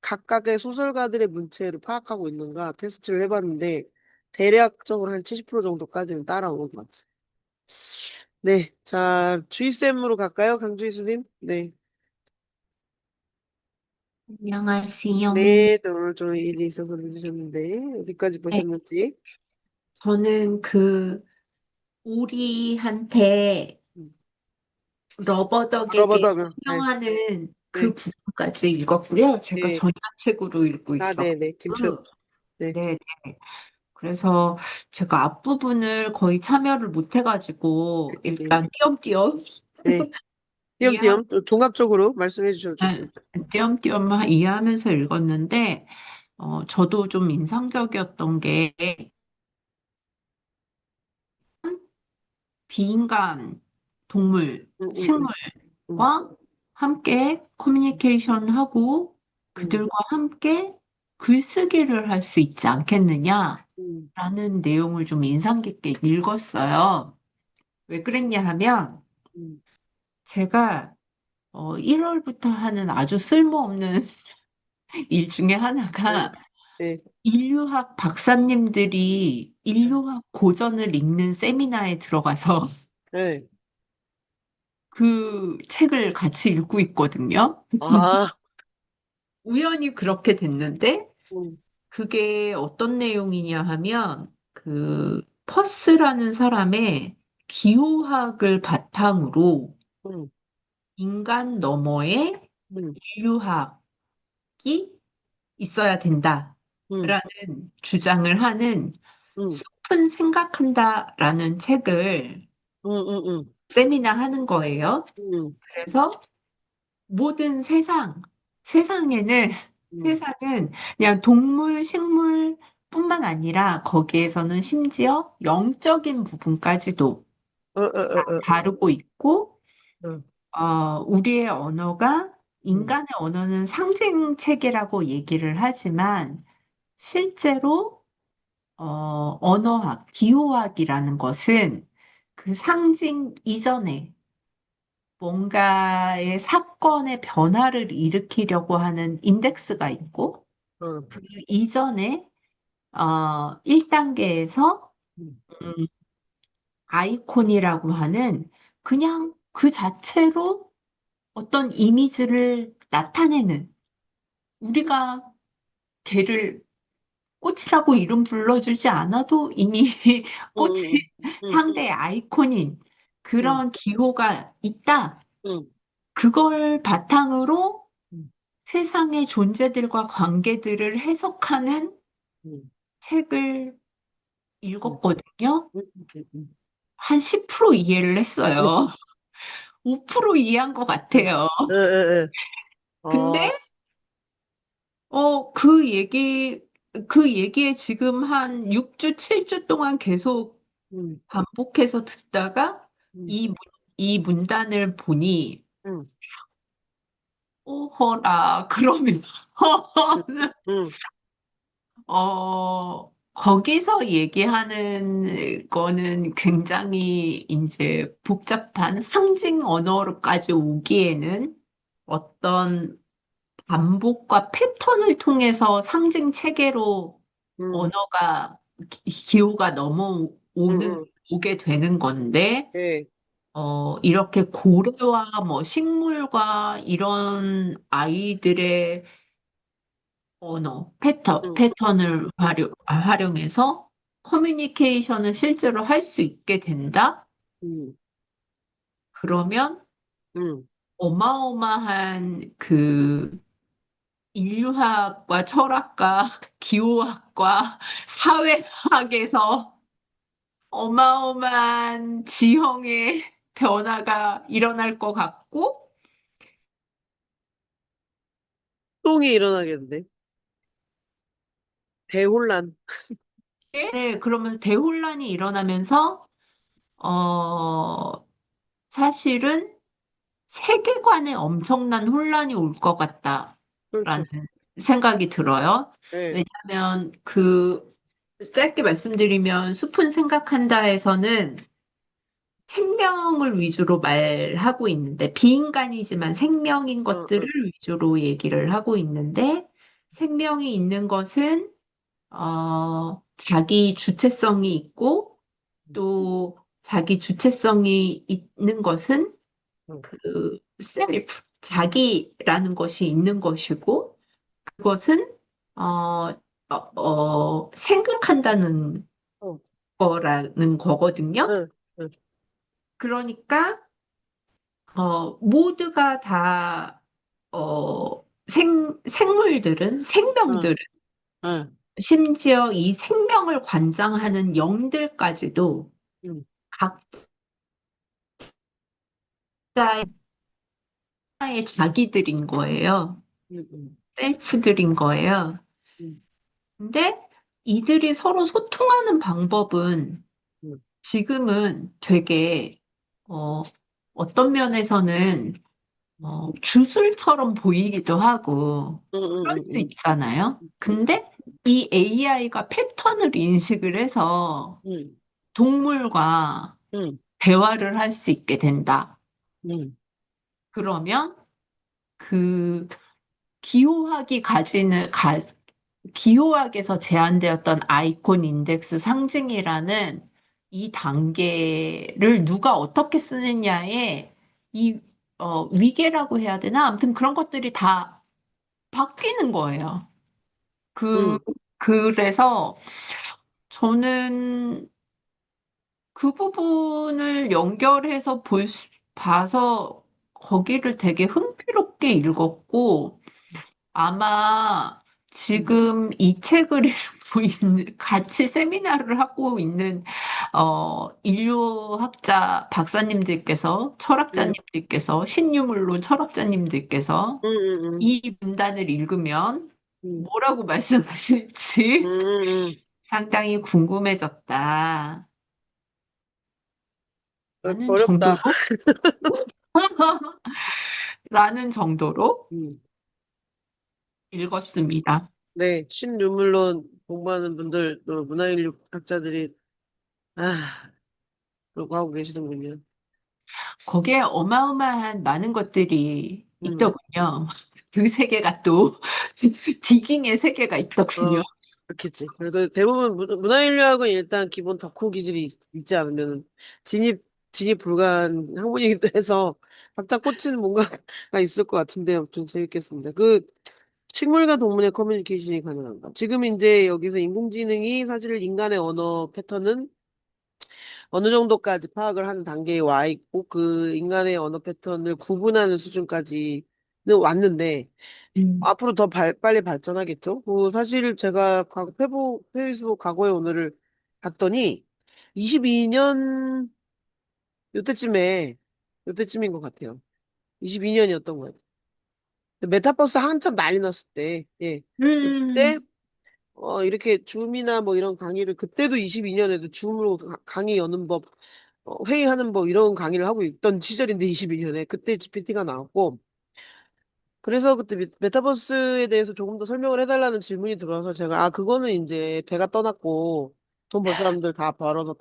각각의 소설가들의 문체를 파악하고 있는가 테스트를 해봤는데 대략적으로 한 70% 정도까지는 따라오는 것 같아요. 네, 자 주희쌤으로 갈까요, 강주희 스님? 네, 안녕하세요. 네, 오늘 좀 일이 있어서 늦으셨는데 어디까지 네, 보셨는지? 저는 우리한테 음, 러버덕에 대해 러버더그, 네, 설명하는 그 네, 부분까지 읽었고요. 제가 네, 전자책으로 읽고 있었고, 네, 네, 김치엽, 네, 네, 그래서 제가 앞부분을 거의 참여를 못 해가지고 네, 일단 띄엄띄엄 네. 이해하, 띄엄띄엄 또 종합적으로 말씀해 주셔도 좋습니다. 띄엄띄엄 이해하면서 읽었는데, 저도 좀 인상적이었던 게 비인간 동물, 음, 음, 음, 음, 식물과 함께 커뮤니케이션하고 음, 그들과 함께 글쓰기를 할 수 있지 않겠느냐라는 음, 내용을 좀 인상 깊게 읽었어요. 왜 그랬냐 하면 음. 제가 1월부터 하는 아주 쓸모없는 일 중에 네, 하나가 네, 인류학 박사님들이 인류학 고전을 읽는 세미나에 들어가서 네. 그 책을 같이 읽고 있거든요. 아, 우연히 그렇게 됐는데, 음, 그게 어떤 내용이냐 하면, 퍼스라는 사람의 기호학을 바탕으로 음, 인간 너머의 음, 인류학이 있어야 된다라는 음, 주장을 하는 음, 숲은 생각한다라는 책을 음, 세미나 하는 거예요. 음, 그래서 모든 세상에는, 음, 세상은 그냥 동물, 식물뿐만 아니라 거기에서는 심지어 영적인 부분까지도 어, 어, 어, 어, 다루고 있고, 어, 우리의 언어가 음, 인간의 언어는 상징 체계라고 얘기를 하지만 실제로 언어학, 기호학이라는 것은 그 상징 이전에 뭔가의 사건의 변화를 일으키려고 하는 인덱스가 있고 어, 그 이전에 1단계에서 음, 아이콘이라고 하는 그냥 그 자체로 어떤 이미지를 나타내는 우리가 걔를 꽃이라고 이름 불러주지 않아도 이미 꽃이 음, 음, 상대의 아이콘인 음, 그런 기호가 있다. 음, 그걸 바탕으로 음, 세상의 존재들과 관계들을 해석하는 음, 책을 음, 읽었거든요. 음, 음. 한 10% 이해를 했어요. 5% 이해한 것 음. 같아요. 에, 에, 에. 근데, 아, 어, 그 얘기, 그 얘기에 지금 한 6주, 7주 동안 계속 음, 반복해서 듣다가 음, 이, 이 문단을 보니, 음, 오호라, 그러면, 음, 음, 거기서 얘기하는 거는 굉장히 이제 복잡한 상징 언어로까지 오기에는 어떤 반복과 패턴을 통해서 상징 체계로 음, 언어가 기호가 음, 넘어오는 음. 오게 되는 건데 예, 이렇게 고래와 뭐 식물과 이런 아이들의 언어, 음, 패턴을 활용해서 커뮤니케이션을 실제로 할 수 있게 된다? 음, 그러면 음. 어마어마한 그 인류학과 철학과 기호학과 사회학에서 어마어마한 지형의 변화가 일어날 것 같고, 똥이 일어나겠는데. 대혼란. 네, 그러면서 대혼란이 일어나면서, 어, 사실은 세계관에 엄청난 혼란이 올 것 같다라는 그렇죠. 생각이 들어요. 예, 왜냐하면 짧게 말씀드리면 숲은 생각한다에서는 생명을 위주로 말하고 있는데 비인간이지만 생명인 어, 것들을 어, 위주로 얘기를 하고 있는데 생명이 있는 것은 자기 주체성이 있고 또 자기 주체성이 있는 것은 어, 그 셀프, 자기라는 것이 있는 것이고, 그것은, 생각한다는 어, 거라는 거거든요. 응, 응, 그러니까, 모두가 다, 응, 생명들은, 응, 심지어 이 생명을 관장하는 영들까지도 응, 각자의 자기들인 거예요. 응, 응, 셀프들인 거예요. 응, 근데 이들이 서로 소통하는 방법은 응, 지금은 되게, 어떤 면에서는, 주술처럼 보이기도 하고, 응, 그럴 응, 수 응, 있잖아요. 근데 이 AI가 패턴을 인식을 해서 응, 동물과 응, 대화를 할 수 있게 된다. 응, 그러면 그 기호학이 기호학에서 제한되었던 아이콘 인덱스 상징이라는 이 단계를 누가 어떻게 쓰느냐에 이 위계라고 해야 되나? 아무튼 그런 것들이 다 바뀌는 거예요. 그, 응, 그래서 저는 그 부분을 연결해서 봐서 거기를 되게 흥미롭게 읽었고, 아마 응, 지금 이 책을 읽고 있는, 같이 세미나를 하고 있는, 인류학자 박사님들께서, 응, 철학자님들께서, 신유물론 철학자님들께서 응, 응, 이 문단을 읽으면 응, 뭐라고 말씀하실지 응, 상당히 궁금해졌다. 라는 어렵다. 정도로 라는 정도로 음. 읽었습니다. 네, 신유물론 공부하는 분들, 또 문화인류 학자들이, 그러고 하고 계시는군요. 거기에 어마어마한 많은 것들이 음, 있더군요. 그 세계가 또 디깅의 세계가 있더군요. 그렇겠지. 그래도 대부분 문화인류학은 일단 기본 덕후 기질이 있지 않으면 진입 불가한 학문이기도 해서 각자 꽂히는 뭔가가 있을 것 같은데 아무튼 재밌겠습니다. 식물과 동물의 커뮤니케이션이 가능한가? 지금 이제 여기서 인공지능이 사실 인간의 언어 패턴은 어느 정도까지 파악을 하는 단계에 와 있고 그 인간의 언어 패턴을 구분하는 수준까지는 왔는데 음. 앞으로 더 빨리 발전하겠죠? 사실 제가 페이스북 과거의 오늘을 봤더니 22년 요때쯤에 요때쯤인 것 같아요. 22년이었던 것 같아요. 메타버스 한참 난리 났을 때, 예. 그때 음, 이렇게 줌이나 뭐 이런 강의를 그때도 22년에도 줌으로 강의 여는 법, 회의하는 법 이런 강의를 하고 있던 시절인데 22년에 그때 GPT가 나왔고 그래서 그때 메타버스에 대해서 조금 더 설명을 해달라는 질문이 들어와서 제가 그거는 이제 배가 떠났고 돈 벌 사람들 다 벌어서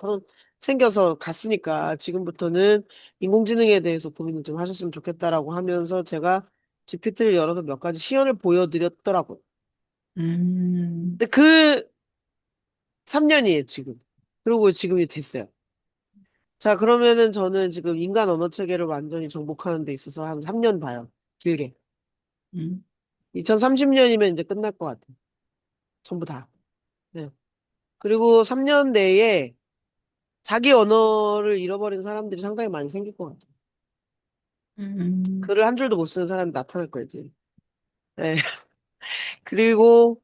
챙겨서 갔으니까 지금부터는 인공지능에 대해서 고민을 좀 하셨으면 좋겠다라고 하면서 제가 GPT를 열어서 몇 가지 시연을 보여드렸더라고요. 음, 근데 그 3년이에요, 지금. 그리고 지금이 됐어요. 자, 그러면은 저는 지금 인간 언어 체계를 완전히 정복하는 데 있어서 한 3년 봐요. 길게. 음, 2030년이면 이제 끝날 것 같아요. 전부 다. 네. 그리고 3년 내에 자기 언어를 잃어버린 사람들이 상당히 많이 생길 것 같아요. 음, 글을 한 줄도 못 쓰는 사람이 나타날 거지. 네. 그리고,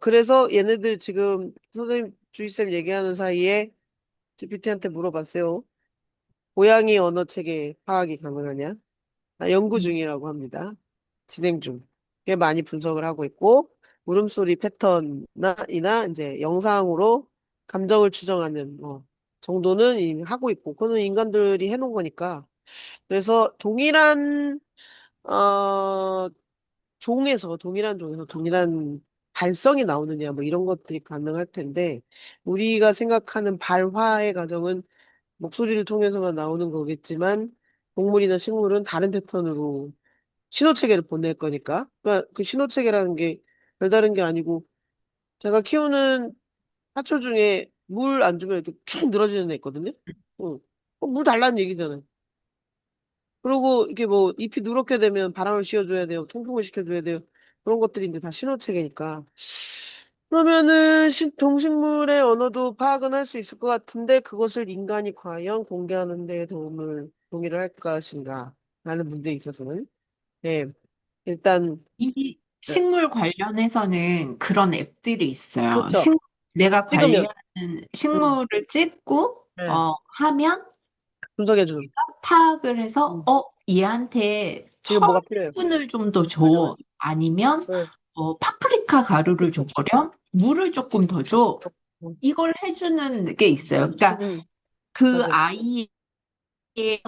그래서 얘네들 지금 선생님, 주희쌤 얘기하는 사이에 GPT한테 물어봤어요. 고양이 언어 체계 파악이 가능하냐? 연구 중이라고 합니다. 진행 중. 꽤 많이 분석을 하고 있고, 울음소리 패턴이나 이제 영상으로 감정을 추정하는 정도는 이미 하고 있고, 그거는 인간들이 해놓은 거니까. 그래서 어, 동일한 종에서 동일한 발성이 나오느냐, 뭐 이런 것들이 가능할 텐데, 우리가 생각하는 발화의 과정은 목소리를 통해서만 나오는 거겠지만, 동물이나 식물은 다른 패턴으로 신호체계를 보낼 거니까. 그러니까 그 신호체계라는 게 별다른 게 아니고 제가 키우는 하초 중에 물 안 주면 이렇게 쭉 늘어지는 애 있거든요. 응. 물 달라는 얘기잖아요. 그리고 이게 뭐 잎이 누렇게 되면 바람을 씌워줘야 돼요. 통풍을 시켜줘야 돼요. 그런 것들이 이제 다 신호체계니까. 그러면은 동식물의 언어도 파악은 할 수 있을 것 같은데 그것을 인간이 과연 공개하는 데 동의를 할 것인가 라는 문제에 있어서는 네. 일단 이 네. 식물 관련해서는 그런 앱들이 있어요. 그렇죠. 내가 찍으면 관리하는 음, 식물을 찍고, 네. 하면 분석해주는. 파악을 해서, 음. 얘한테 지금 뭐가 필요해요? 철분을 좀 더 맞아, 맞아. 줘. 아니면, 네. 파프리카 가루를 줘버려? 물을 조금 더 줘. 음, 이걸 해주는 게 있어요. 그러니까 그 맞아. 아이의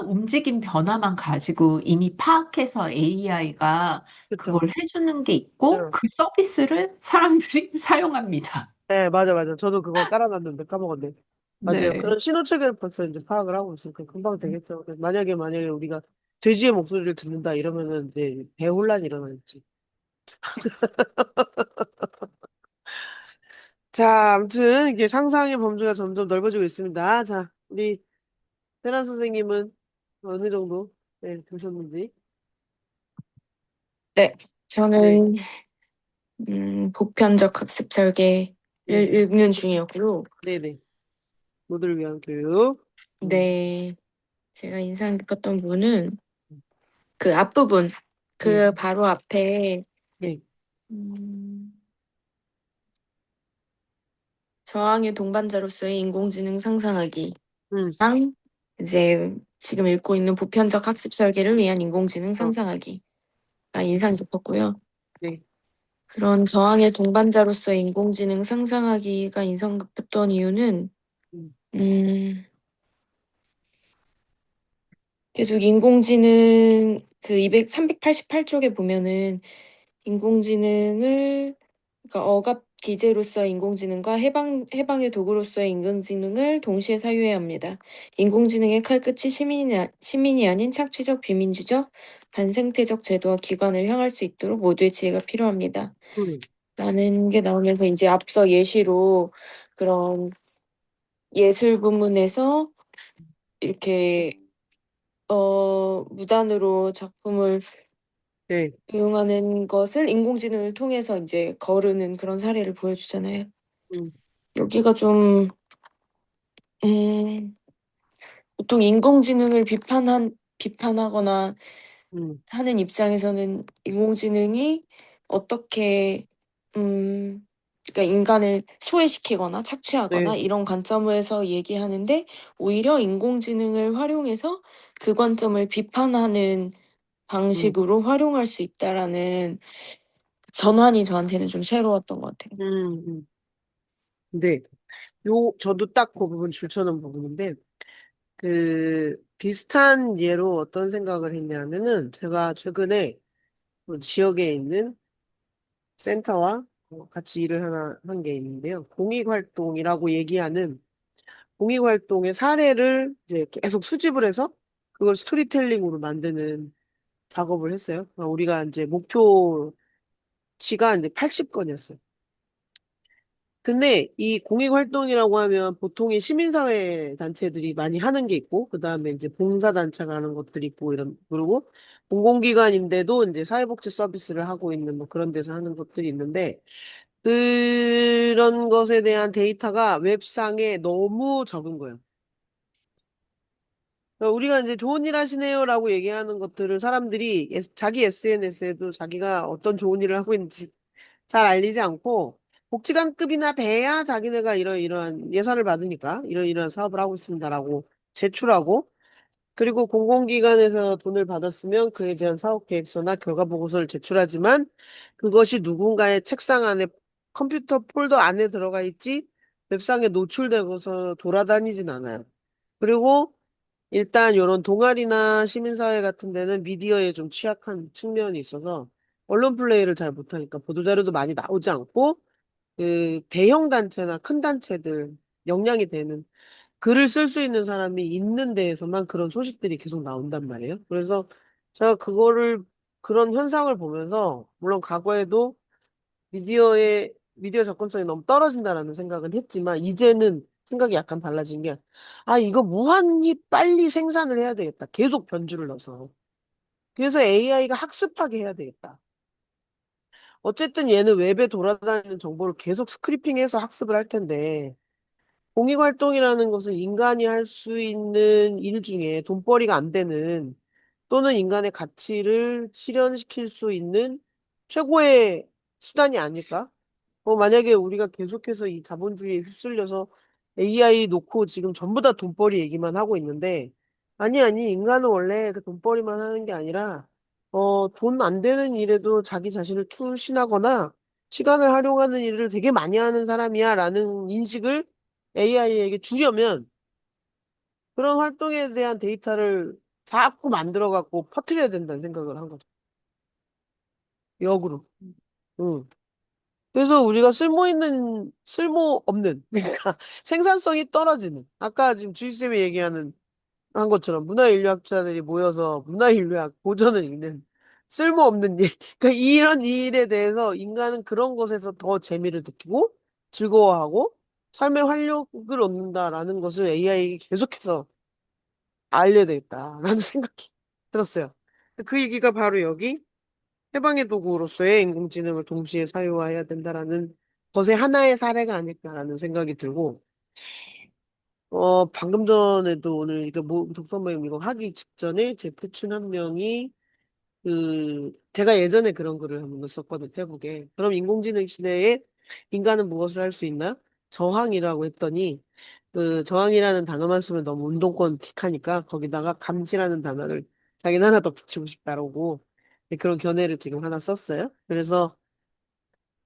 움직임 변화만 가지고 이미 파악해서 AI가 그쵸. 그걸 해주는 게 네. 있고, 그 서비스를 사람들이 사용합니다. 네, 맞아, 맞아. 저도 그거 깔아놨는데 까먹었네. 맞아요. 네. 그런 신호체계를 벌써 이제 파악을 하고 있으니까 금방 되겠죠. 만약에 우리가 돼지의 목소리를 듣는다 이러면은 이제 대혼란이 일어나겠지. 자, 아무튼 이게 상상의 범주가 점점 넓어지고 있습니다. 자, 우리 테란 선생님은 어느 정도 네, 보셨는지. 네, 네, 저는 보편적 학습 설계를 네, 읽는 중이었고요. 네, 네. 모두를 위한 교육. 음, 네, 제가 인상 깊었던 부분은 그 앞부분, 네, 그 바로 앞에 네, 음, 저항의 동반자로서의 인공지능 상상하기랑 음, 이제 지금 읽고 있는 보편적 학습 설계를 위한 인공지능 어, 상상하기가 인상 깊었고요. 네, 그런 저항의 동반자로서의 인공지능 상상하기가 인상 깊었던 이유는 음, 음, 계속 인공지능 그 388쪽에 보면은 인공지능을 그러니까 억압 기제로서의 인공지능과 해방의 도구로서의 인공지능을 동시에 사유해야 합니다. 인공지능의 칼끝이 시민이 아닌 착취적, 비민주적, 반생태적 제도와 기관을 향할 수 있도록 모두의 지혜가 필요합니다. 음, 라는 게 나오면서 이제 앞서 예시로 그런 예술 부문에서 이렇게 무단으로 작품을 네. 이용하는 것을 인공지능을 통해서 이제 거르는 그런 사례를 보여주잖아요. 음, 여기가 좀, 음, 보통 인공지능을 비판하거나 음, 하는 입장에서는 인공지능이 어떻게, 그러니까 인간을 소외시키거나 네. 착취하거나 이런 관점에서 얘기하는데 오히려 인공지능을 활용해서 그 관점을 비판하는 음, 방식으로 활용할 수 있다라는 전환이 저한테는 좀 새로웠던 것 같아요. 음. 네. 저도 딱 그 부분 줄쳐놓은 부분인데, 비슷한 예로 어떤 생각을 했냐면은, 제가 최근에 그 지역에 있는 센터와 같이 일을 한 게 있는데요. 공익활동이라고 얘기하는 공익활동의 사례를 이제 계속 수집을 해서 그걸 스토리텔링으로 만드는 작업을 했어요. 우리가 이제 목표치가 이제 80건이었어요. 근데 이 공익활동이라고 하면 보통의 시민사회 단체들이 많이 하는 게 있고, 그 다음에 이제 봉사단체가 하는 것들이 있고, 그리고 공공기관인데도 이제 사회복지 서비스를 하고 있는 뭐 그런 데서 하는 것들이 있는데, 그런 것에 대한 데이터가 웹상에 너무 적은 거예요. 우리가 이제 좋은 일 하시네요라고 얘기하는 것들을 사람들이 자기 SNS에도 자기가 어떤 좋은 일을 하고 있는지 잘 알리지 않고 복지관급이나 돼야 자기네가 이러이러한 예산을 받으니까 이러이러한 사업을 하고 있습니다라고 제출하고 그리고 공공기관에서 돈을 받았으면 그에 대한 사업 계획서나 결과 보고서를 제출하지만 그것이 누군가의 책상 안에 컴퓨터 폴더 안에 들어가 있지 웹상에 노출되고서 돌아다니진 않아요. 그리고 일단 이런 동아리나 시민사회 같은 데는 미디어에 좀 취약한 측면이 있어서 언론 플레이를 잘 못하니까 보도자료도 많이 나오지 않고 그 대형 단체나 큰 단체들 역량이 되는 글을 쓸 수 있는 사람이 있는 데에서만 그런 소식들이 계속 나온단 말이에요. 그래서 제가 그런 현상을 보면서 물론 과거에도 미디어 접근성이 너무 떨어진다라는 생각은 했지만, 이제는 생각이 약간 달라진 게, 이거 무한히 빨리 생산을 해야 되겠다. 계속 변주를 넣어서. 그래서 AI가 학습하게 해야 되겠다. 어쨌든 얘는 웹에 돌아다니는 정보를 계속 스크리핑해서 학습을 할 텐데, 공익활동이라는 것은 인간이 할 수 있는 일 중에 돈벌이가 안 되는, 또는 인간의 가치를 실현시킬 수 있는 최고의 수단이 아닐까? 만약에 우리가 계속해서 이 자본주의에 휩쓸려서 AI 놓고 지금 전부 다 돈벌이 얘기만 하고 있는데, 아니, 인간은 원래 그 돈벌이만 하는 게 아니라, 돈 안 되는 일에도 자기 자신을 투신하거나, 시간을 활용하는 일을 되게 많이 하는 사람이야, 라는 인식을 AI에게 주려면, 그런 활동에 대한 데이터를 자꾸 만들어갖고 퍼뜨려야 된다는 생각을 한 거죠. 역으로. 응. 그래서 우리가 쓸모없는, 그러니까 생산성이 떨어지는, 아까 지금 주희쌤이 한 것처럼 문화인류학자들이 모여서 문화인류학 고전을 읽는 쓸모없는 일. 그러니까 이런 일에 대해서 인간은 그런 것에서 더 재미를 느끼고 즐거워하고 삶의 활력을 얻는다라는 것을 AI에게 계속해서 알려야 되겠다라는 생각이 들었어요. 그 얘기가 바로 여기 해방의 도구로서의 인공지능을 동시에 사유화해야 된다라는 것의 하나의 사례가 아닐까라는 생각이 들고, 방금 전에도 오늘 이거 독서 모임 이거 하기 직전에 제 패친 한 명이 제가 예전에 그런 글을 한번 썼거든, 페북에. 그럼 인공지능 시대에 인간은 무엇을 할 수 있나? 저항이라고 했더니, 저항이라는 단어만 쓰면 너무 운동권 틱하니까 거기다가 감시라는 단어를 자기는 하나 더 붙이고 싶다라고 그런 견해를 지금 하나 썼어요. 그래서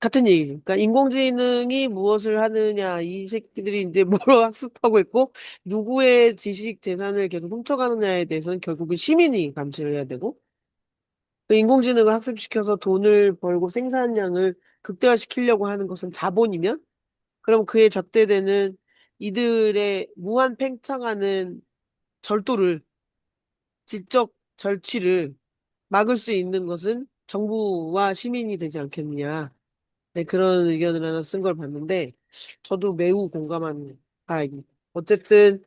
같은 얘기죠. 그러니까 인공지능이 무엇을 하느냐, 이 새끼들이 이제 뭐로 학습하고 있고, 누구의 지식 재산을 계속 훔쳐가느냐에 대해서는 결국은 시민이 감시를 해야 되고, 그 인공지능을 학습시켜서 돈을 벌고 생산량을 극대화시키려고 하는 것은 자본이면, 그럼 그에 적대되는 이들의 무한 팽창하는 절도를, 지적 절취를 막을 수 있는 것은 정부와 시민이 되지 않겠느냐. 네, 그런 의견을 하나 쓴 걸 봤는데, 저도 매우 공감하는 바입니다. 어쨌든,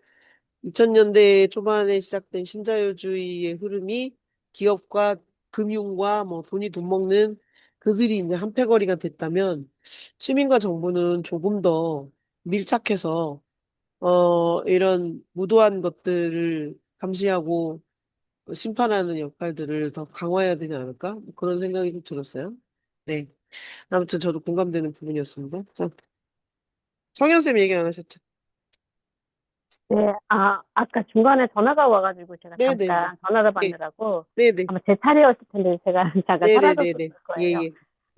2000년대 초반에 시작된 신자유주의의 흐름이 기업과 금융과 뭐 돈이 돈 먹는 그들이 이제 한패거리가 됐다면, 시민과 정부는 조금 더 밀착해서, 이런 무도한 것들을 감시하고 심판하는 역할들을 더 강화해야 되지 않을까? 뭐 그런 생각이 좀 들었어요. 네. 아무튼 저도 공감되는 부분이었습니다. 자, 성현쌤 얘기 안 하셨죠? 네, 아까 중간에 전화가 와가지고 제가 네네네. 잠깐 전화를 예, 받느라고 네네. 아마 제 차례였을 텐데 제가 잠깐 사라졌을 네네네네. 예, 거예요. 예.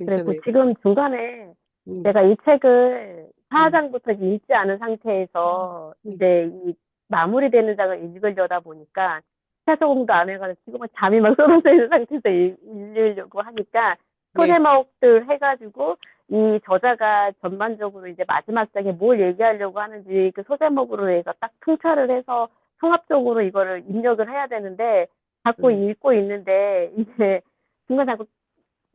그리고 괜찮아요. 지금 중간에 음, 제가 이 책을 음, 4장부터 읽지 않은 상태에서 음. 이제 이 마무리되는 장을 읽으려다 보니까 시차적응도 안 해가지고 지금은 잠이 막 쏟아져 있는 상태에서 읽으려고 하니까 네. 소제목들 해가지고 이 저자가 전반적으로 이제 마지막 장에 뭘 얘기하려고 하는지 그 소제목으로 얘가 딱 통찰을 해서 통합적으로 이거를 입력을 해야 되는데 자꾸 음. 읽고 있는데 이제 중간 자꾸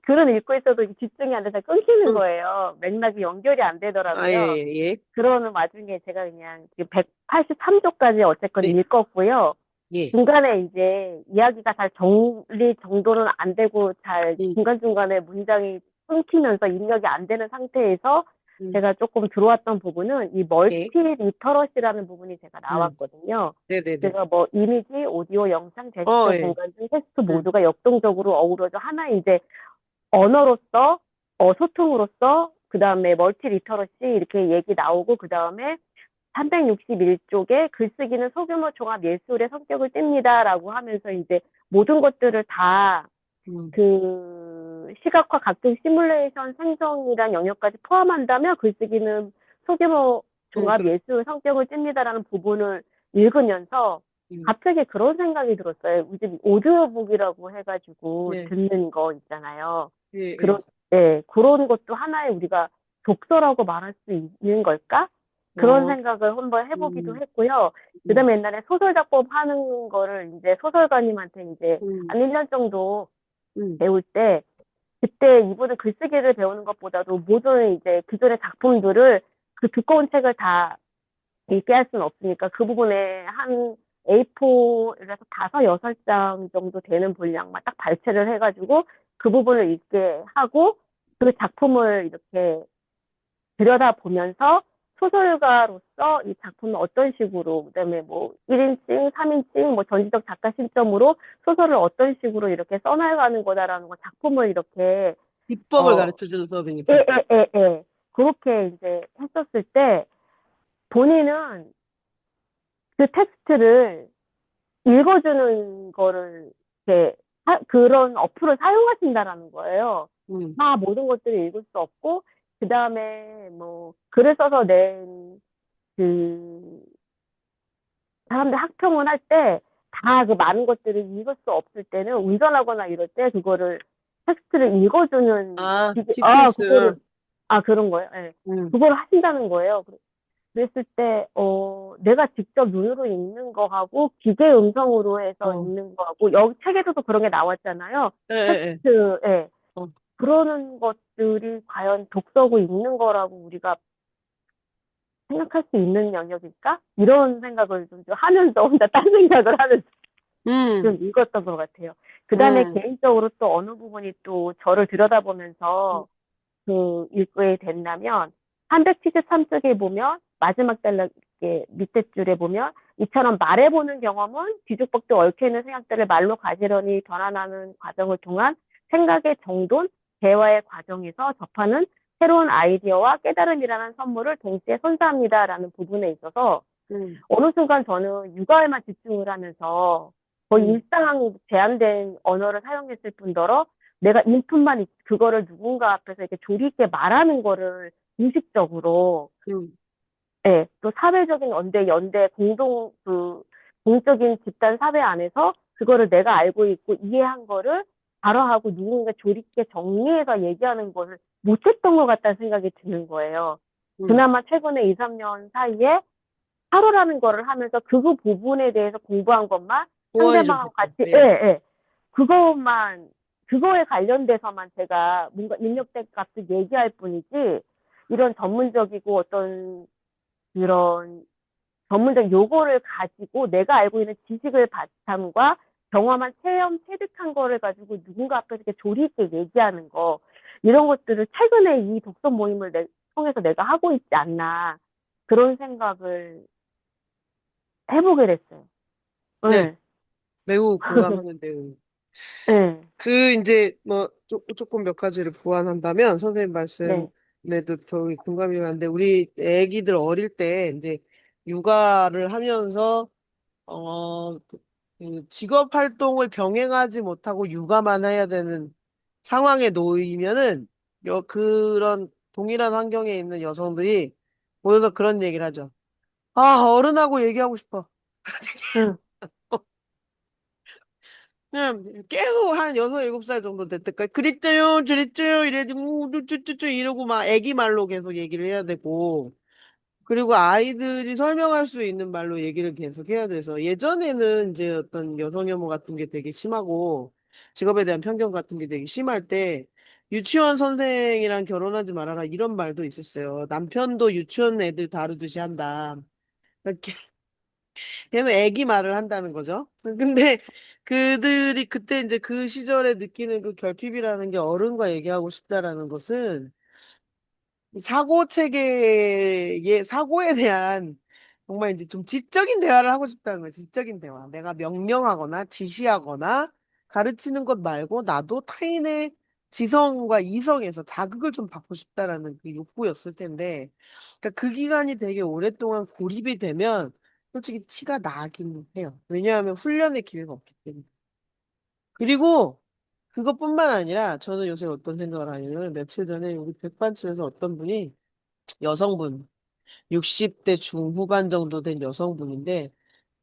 글은 읽고 있어도 집중이 안 돼서 끊기는 음. 거예요. 맥락이 연결이 안 아, 예, 되더라고요. 예, 예. 그러는 와중에 제가 그냥 183조까지 어쨌건 네, 읽었고요. 예. 중간에 이제 이야기가 잘 정리 정도는 안 되고 잘 음, 중간중간에 문장이 끊기면서 입력이 안 되는 상태에서 음, 제가 조금 들어왔던 부분은 이 멀티 예. 리터러시라는 부분이 제가 나왔거든요. 네네네. 그래서 뭐 이미지, 오디오, 영상, 제스처, 예. 공간 등 텍스트 음, 모두가 역동적으로 어우러져 하나의 이제 언어로서, 소통으로서, 그 다음에 멀티 리터러시 이렇게 얘기 나오고, 그 다음에 361쪽에 글쓰기는 소규모 종합 예술의 성격을 띱니다라고 하면서 이제 모든 것들을 다 음, 그 시각화 각종 시뮬레이션 생성이란 영역까지 포함한다면 글쓰기는 소규모 종합 그렇, 예술 성격을 띱니다라는 부분을 읽으면서 음, 갑자기 그런 생각이 들었어요. 요즘 오디오북이라고 해가지고 예, 듣는 거 있잖아요. 예, 예. 그런, 네, 그런 것도 하나의 우리가 독서라고 말할 수 있는 걸까? 그런 어, 생각을 한번 해보기도 음, 했고요. 그 음, 다음에 옛날에 소설 작법 하는 거를 이제 소설가님한테 이제 음, 한 1년 정도 음, 배울 때 그때 이분은 글쓰기를 배우는 것보다도 모든 이제 기존의 작품들을 그 두꺼운 책을 다 읽게 할 수는 없으니까 그 부분에 한 A4에서 다섯, 여섯 장 정도 되는 분량만 딱 발췌를 해가지고 그 부분을 읽게 하고 그 작품을 이렇게 들여다보면서 소설가로서 이 작품을 어떤 식으로, 그다음에 뭐 1인칭, 3인칭, 뭐 전지적 작가 신점으로 소설을 어떤 식으로 이렇게 써나가는 거다라는 거 작품을 이렇게, 비법을 어, 가르쳐 주는 예, 수업이니까. 예, 예, 예. 그렇게 이제 했었을 때 본인은 그 텍스트를 읽어주는 거를 이렇게 그런 어플을 사용하신다라는 거예요. 음, 다 모든 것들을 읽을 수 없고, 그 다음에 뭐 글을 써서 낸 그 사람들 학평을 할 때 다 그 많은 것들을 읽을 수 없을 때는 운전하거나 이럴 때 그거를 텍스트를 읽어주는 아, 그거를 TTS. 그런 거예요. 예. 음, 그걸 하신다는 거예요. 그랬을 때 내가 직접 눈으로 읽는 거하고 기계 음성으로 해서 어, 읽는 거하고 여기 책에서도 그런 게 나왔잖아요. 예, 예, 예. 텍스트에 어, 그러는 것들이 과연 독서고 읽는 거라고 우리가 생각할 수 있는 영역일까? 이런 생각을 좀 하면서 혼자 딴 생각을 하면서 좀 음, 읽었던 것 같아요. 그 다음에 음, 개인적으로 또 어느 부분이 또 저를 음, 들여다보면서 그 읽게 된다면 373쪽에 보면 마지막 단락 밑에 줄에 보면 이처럼 말해보는 경험은 뒤죽박죽 얽혀있는 생각들을 말로 가지런히 변환하는 과정을 통한 생각의 정돈, 대화의 과정에서 접하는 새로운 아이디어와 깨달음이라는 선물을 동시에 선사합니다라는 부분에 있어서 음, 어느 순간 저는 육아에만 집중을 하면서 거의 음, 일상 제한된 언어를 사용했을 뿐더러 내가 인풋만 그거를 누군가 앞에서 이렇게 조리 있게 말하는 거를 무의식적으로 음, 예, 또 사회적인 연대, 공적인 집단 사회 안에서 그거를 내가 알고 있고 이해한 거를 발화하고 누군가 조리 있게 정리해서 얘기하는 것을 못했던 것 같다는 생각이 드는 거예요. 음. 그나마 최근에 2, 3년 사이에 하루라는 거를 하면서 그 부분에 대해서 공부한 것만 보완이 좀 상대방하고 됐다. 같이, 예, 네. 예. 그것만, 그거에 관련돼서만 제가 뭔가 입력된 값을 얘기할 뿐이지, 이런 전문적이고 어떤 그런 전문적 요거를 가지고 내가 알고 있는 지식을 바탕과 경험한 체험, 체득한 거를 가지고 누군가 앞에서 이렇게 조리 있게 얘기하는 거, 이런 것들을 최근에 이 독서 모임을 통해서 내가 하고 있지 않나, 그런 생각을 해보게 됐어요. 네, 네. 매우 공감하는데요. 네. 이제 뭐 조금 몇 가지를 보완한다면 선생님 네. 말씀에도 저희 공감이 가는데 우리 애기들 어릴 때 이제 육아를 하면서 그 직업 활동을 병행하지 못하고 육아만 해야 되는 상황에 놓이면은 그런 동일한 환경에 있는 여성들이 모여서 그런 얘기를 하죠. 아, 어른하고 얘기하고 싶어. 응. 그냥 계속 한 6, 7살 정도 될 때까지 그랬죠요, 저랬죠요 이래야지 쭈쭈쭈쭈 이러고 막 애기 말로 계속 얘기를 해야 되고 그리고 아이들이 설명할 수 있는 말로 얘기를 계속 해야 돼서 예전에는 이제 어떤 여성 혐오 같은 게 되게 심하고 직업에 대한 편견 같은 게 되게 심할 때 유치원 선생이랑 결혼하지 말아라 이런 말도 있었어요. 남편도 유치원 애들 다루듯이 한다. 계속 애기 말을 한다는 거죠. 근데 그들이 그때 이제 그 시절에 느끼는 그 결핍이라는 게 어른과 얘기하고 싶다라는 것은 사고 체계의 사고에 대한 정말 이제 좀 지적인 대화를 하고 싶다는 거예요. 지적인 대화. 내가 명령하거나 지시하거나 가르치는 것 말고 나도 타인의 지성과 이성에서 자극을 좀 받고 싶다라는 그 욕구였을 텐데, 그러니까 그 기간이 되게 오랫동안 고립이 되면 솔직히 티가 나긴 해요. 왜냐하면 훈련의 기회가 없기 때문에. 그리고 그것뿐만 아니라 저는 요새 어떤 생각을 하냐면 며칠 전에 우리 백반집에서 어떤 분이 여성분, 60대 중후반 정도 된 여성분인데,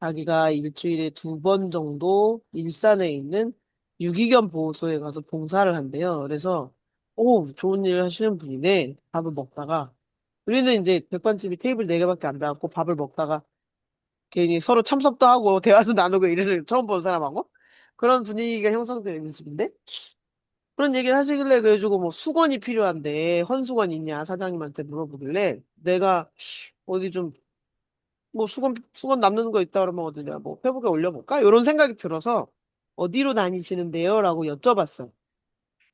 자기가 일주일에 2번 정도 일산에 있는 유기견 보호소에 가서 봉사를 한대요. 그래서, 오, 좋은 일을 하시는 분이네. 밥을 먹다가. 우리는 이제 백반집이 테이블 4개밖에 안 돼갖고 밥을 먹다가 괜히 서로 참석도 하고 대화도 나누고 이래서 처음 본 사람하고 그런 분위기가 형성되는 집인데, 그런 얘기를 하시길래 그래가지고 뭐 수건이 필요한데 헌수건 있냐 사장님한테 물어보길래 내가 어디 좀 뭐 수건 남는 거 있다 그러면 어디 내가 뭐 페북에 올려볼까? 이런 생각이 들어서 어디로 다니시는데요? 라고 여쭤봤어.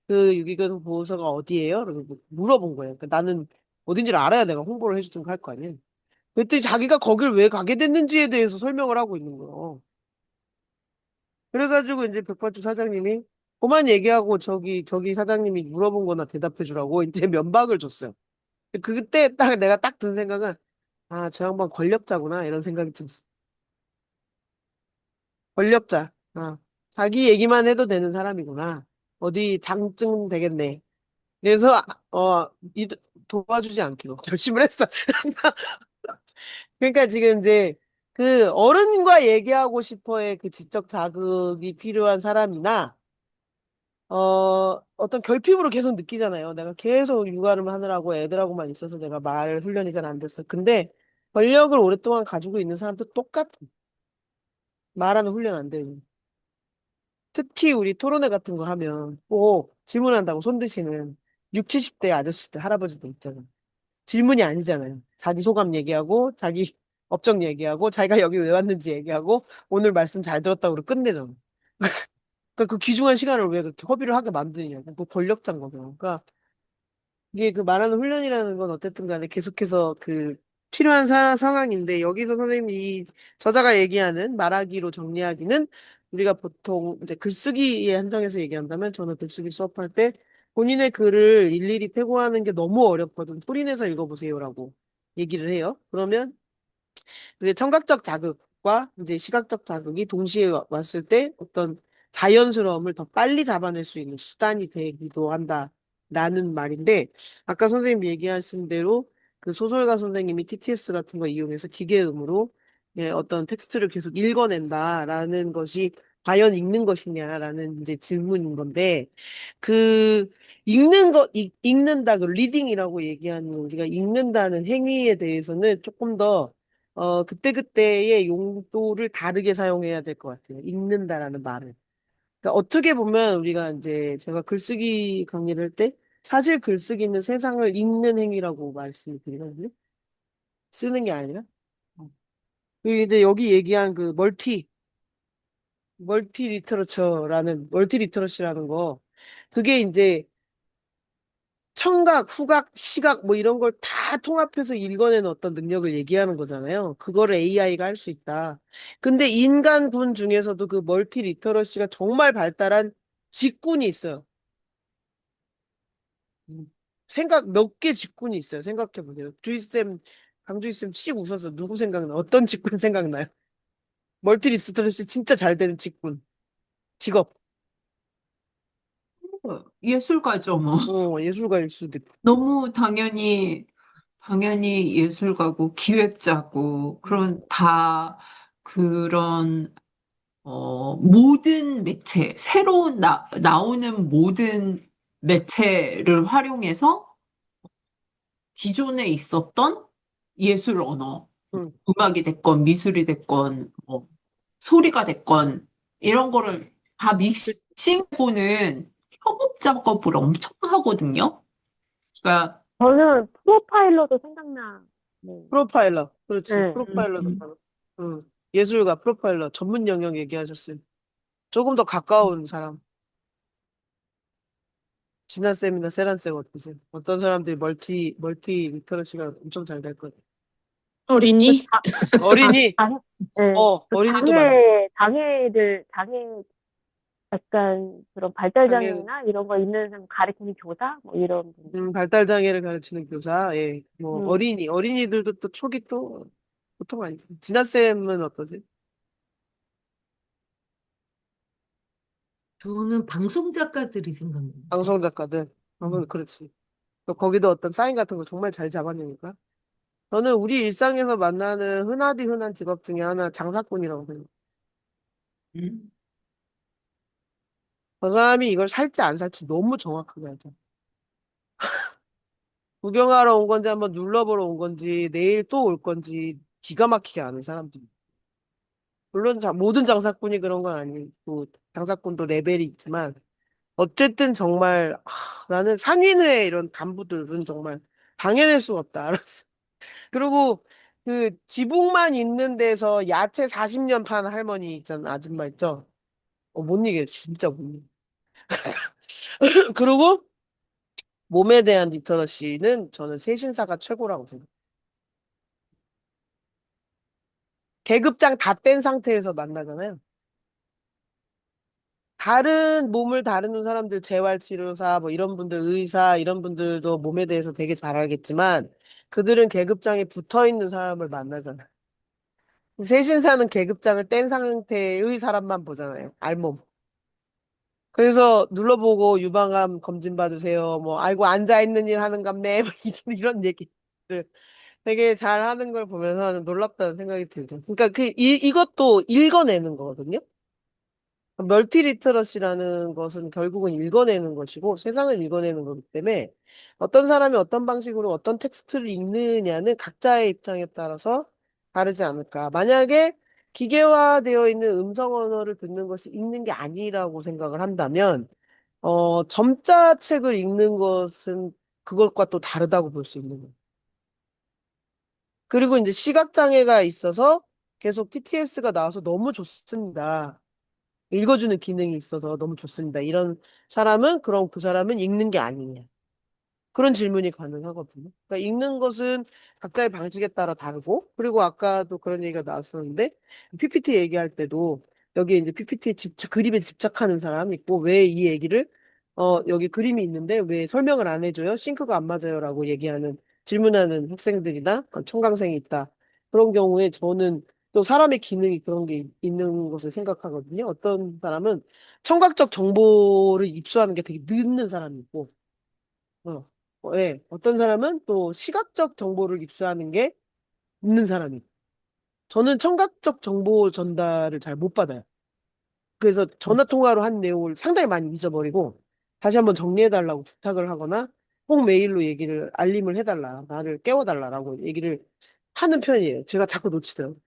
그 유기견 보호소가 어디예요? 라고 물어본 거예요. 그러니까 나는 어딘지를 알아야 내가 홍보를 해주든가 할 거 아니에요. 그랬더니 자기가 거길 왜 가게 됐는지에 대해서 설명을 하고 있는 거예요. 그래가지고 이제 백반집 사장님이 그만 얘기하고 저기 사장님이 물어본 거나 대답해 주라고 이제 면박을 줬어요. 그때 딱 내가 딱 든 생각은 아, 저 양반 권력자구나 이런 생각이 들었어. 권력자. 자기 얘기만 해도 되는 사람이구나. 어디 장증 되겠네. 그래서 도와주지 않기로 결심을 했어. 그러니까 지금 이제 그 어른과 얘기하고 싶어의 그 지적 자극이 필요한 사람이나 어떤 결핍으로 계속 느끼잖아요. 내가 계속 육아를 하느라고 애들하고만 있어서 내가 말 훈련이 잘 안 됐어. 근데 권력을 오랫동안 가지고 있는 사람도 똑같아. 말하는 훈련 안 되는. 특히 우리 토론회 같은 거 하면 꼭 질문한다고 손 드시는 6, 70대 아저씨들, 할아버지들 있잖아. 질문이 아니잖아요. 자기 소감 얘기하고, 자기 업적 얘기하고, 자기가 여기 왜 왔는지 얘기하고, 오늘 말씀 잘 들었다고 그러고 끝내잖아. 그러니까 그 귀중한 시간을 왜 그렇게 허비를 하게 만드냐고. 그 권력자인 거죠. 그러니까 이게 그 말하는 훈련이라는 건 어쨌든 간에 계속해서 그 필요한 상황인데 여기서 선생님이 이 저자가 얘기하는 말하기로 정리하기는 우리가 보통 이제 글쓰기에 한정해서 얘기한다면 저는 글쓰기 수업할 때 본인의 글을 일일이 패고하는 게 너무 어렵거든. 소리내서 읽어보세요라고 얘기를 해요. 그러면 그게 청각적 자극과 이제 시각적 자극이 동시에 왔을 때 어떤 자연스러움을 더 빨리 잡아낼 수 있는 수단이 되기도 한다라는 말인데, 아까 선생님 얘기하신 대로 그 소설가 선생님이 TTS 같은 거 이용해서 기계음으로 예, 어떤 텍스트를 계속 읽어낸다라는 것이 과연 읽는 것이냐라는 이제 질문인 건데, 그 읽는다, 그 리딩이라고 얘기하는 우리가 읽는다는 행위에 대해서는 조금 더 그때그때의 용도를 다르게 사용해야 될 것 같아요. 읽는다라는 말을. 그러니까 어떻게 보면 우리가 이제 제가 글쓰기 강의를 할 때 사실 글쓰기는 세상을 읽는 행위라고 말씀을 드리거든요. 쓰는 게 아니라. 그리고 이제 여기 얘기한 그 멀티 리터러시라는 거, 그게 이제 청각, 후각, 시각 뭐 이런 걸 다 통합해서 읽어내는 어떤 능력을 얘기하는 거잖아요. 그거를 AI가 할 수 있다. 근데 인간군 중에서도 그 멀티 리터러시가 정말 발달한 직군이 있어요. 음. 몇 개 직군이 있어요. 생각해 보세요. 강주희쌤 씩 웃어서 누구 생각나? 어떤 직군 생각나요? 멀티 리터러시 진짜 잘 되는 직군, 직업. 예술가죠, 뭐. 예술가일 수도 있고. 너무 당연히 예술가고 기획자고, 그런, 모든 매체, 나오는 모든 매체를 활용해서 기존에 있었던 예술 언어, 음. 음악이 됐건, 미술이 됐건, 소리가 됐건, 이런 거를 다 믹싱해보는 협업 작업을 엄청 하거든요. 그러니까, 저는 프로파일러도 생각나. 네. 프로파일러. 그렇지. 네. 프로파일러도 바로. 예술가, 프로파일러. 전문 영역 얘기하셨어요. 조금 더 가까운 사람. 진아쌤이나 세란쌤 어떠세요? 어떤 사람들이 멀티 리터러시가 엄청 잘 될 거예요. 그 어린이? 어린이, 네. 그 어린이도 많아. 장애, 약간 그런 장애, 발달장애나 이런 거 있는 사람 가르치는 교사? 뭐 이런 분. 발달장애를 가르치는 교사, 예. 뭐, 음. 어린이들도 또 초기 또 보통 아니죠. 진아쌤은 어떠세요? 저는 방송 작가들이 생각나요. 방송 작가들. 음. 그렇지. 또 거기도 어떤 사인 같은 거 정말 잘 잡아내니까. 저는 우리 일상에서 만나는 흔하디 흔한 직업 중에 하나 장사꾼이라고 생각해요. 음. 저 사람이 이걸 살지 안 살지 너무 정확하게 알죠. 구경하러 온 건지 한번 눌러보러 온 건지 내일 또 올 건지 기가 막히게 아는 사람들이. 물론 모든 장사꾼이 그런 건 아니고 장사꾼도 레벨이 있지만 어쨌든 정말 나는 상인회 이런 간부들은 정말 당해낼 수가 없다. 알았어. 그리고 그 지붕만 있는 데서 야채 40년 판 할머니 있잖아. 아줌마 있죠. 못 이겨. 진짜 못 이겨. 그리고 몸에 대한 리터러시는 저는 세신사가 최고라고 생각해요. 계급장 다 뗀 상태에서 만나잖아요. 다른 몸을 다루는 사람들, 재활치료사, 뭐 이런 분들, 의사, 이런 분들도 몸에 대해서 되게 잘 알겠지만, 그들은 계급장에 붙어 있는 사람을 만나잖아요. 세신사는 계급장을 뗀 상태의 사람만 보잖아요. 알몸. 그래서 눌러보고 유방암 검진 받으세요. 뭐, 아이고, 앉아있는 일 하는 갑네. 뭐 이런 얘기를 되게 잘 하는 걸 보면서 놀랍다는 생각이 들죠. 그러니까 이것도 읽어내는 거거든요. 멀티리터러시라는 것은 결국은 읽어내는 것이고 세상을 읽어내는 거기 때문에 어떤 사람이 어떤 방식으로 어떤 텍스트를 읽느냐는 각자의 입장에 따라서 다르지 않을까. 만약에 기계화되어 있는 음성 언어를 듣는 것이 읽는 게 아니라고 생각을 한다면, 점자 책을 읽는 것은 그것과 또 다르다고 볼 수 있는 거예요. 그리고 이제 시각장애가 있어서 계속 TTS가 나와서 너무 좋습니다. 읽어주는 기능이 있어서 너무 좋습니다. 이런 사람은, 그럼 그 사람은 읽는 게 아니냐. 그런 질문이 가능하거든요. 그러니까 읽는 것은 각자의 방식에 따라 다르고, 그리고 아까도 그런 얘기가 나왔었는데, PPT 얘기할 때도, 여기 이제 그림에 집착하는 사람이 있고, 왜 이 얘기를, 여기 그림이 있는데 왜 설명을 안 해줘요? 싱크가 안 맞아요. 라고 질문하는 학생들이나 청강생이 있다. 그런 경우에 저는 또 사람의 기능이 그런 게 있는 것을 생각하거든요. 어떤 사람은 청각적 정보를 입수하는 게 되게 늦는 사람이 있고, 어, 예. 어떤 사람은 또 시각적 정보를 입수하는 게 늦는 사람이 있고, 저는 청각적 정보 전달을 잘 못 받아요. 그래서 전화 통화로 한 내용을 상당히 많이 잊어버리고 다시 한번 정리해달라고 부탁을 하거나 꼭 메일로 얘기를 알림을 해달라, 나를 깨워달라라고 얘기를 하는 편이에요. 제가 자꾸 놓치더라고요.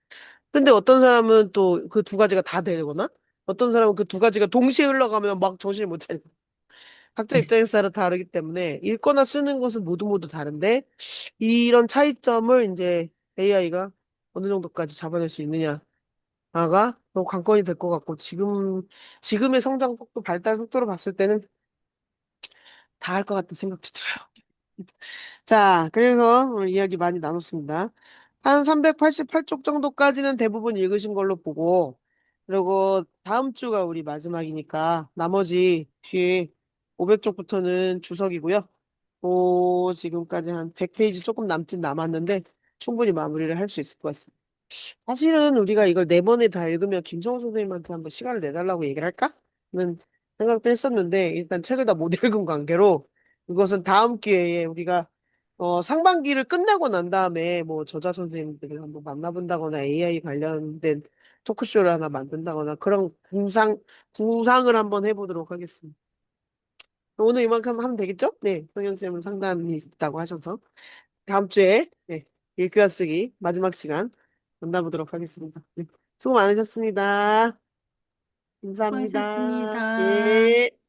근데 어떤 사람은 또 그 두 가지가 다 되거나 어떤 사람은 그 두 가지가 동시에 흘러가면 막 정신을 못 차리고 각자 입장에서 따라 다르기 때문에 읽거나 쓰는 것은 모두 모두 다른데 이런 차이점을 이제 AI가 어느 정도까지 잡아낼 수 있느냐가 더 관건이 될 것 같고 지금의 성장 속도 발달 속도로 봤을 때는 다 할 것 같은 생각도 들어요. 자, 그래서 오늘 이야기 많이 나눴습니다. 한 388쪽 정도까지는 대부분 읽으신 걸로 보고, 그리고 다음 주가 우리 마지막이니까 나머지 뒤에 500쪽부터는 주석이고요. 지금까지 한 100페이지 조금 남짓 남았는데 충분히 마무리를 할 수 있을 것 같습니다. 사실은 우리가 이걸 네 번에 다 읽으면 김성호 선생님한테 한번 시간을 내달라고 얘기를 할까?는 생각도 했었는데 일단 책을 다 못 읽은 관계로 이것은 다음 기회에 우리가 상반기를 끝나고 난 다음에 뭐 저자 선생님들을 한번 만나본다거나 AI 관련된 토크쇼를 하나 만든다거나 그런 구상을 한번 해보도록 하겠습니다. 오늘 이만큼 하면 되겠죠? 네, 성현쌤은 상담이 있다고 하셔서 다음 주에 네, 읽기와 쓰기 마지막 시간 만나보도록 하겠습니다. 네, 수고 많으셨습니다. 감사합니다. 수고하셨습니다. 예.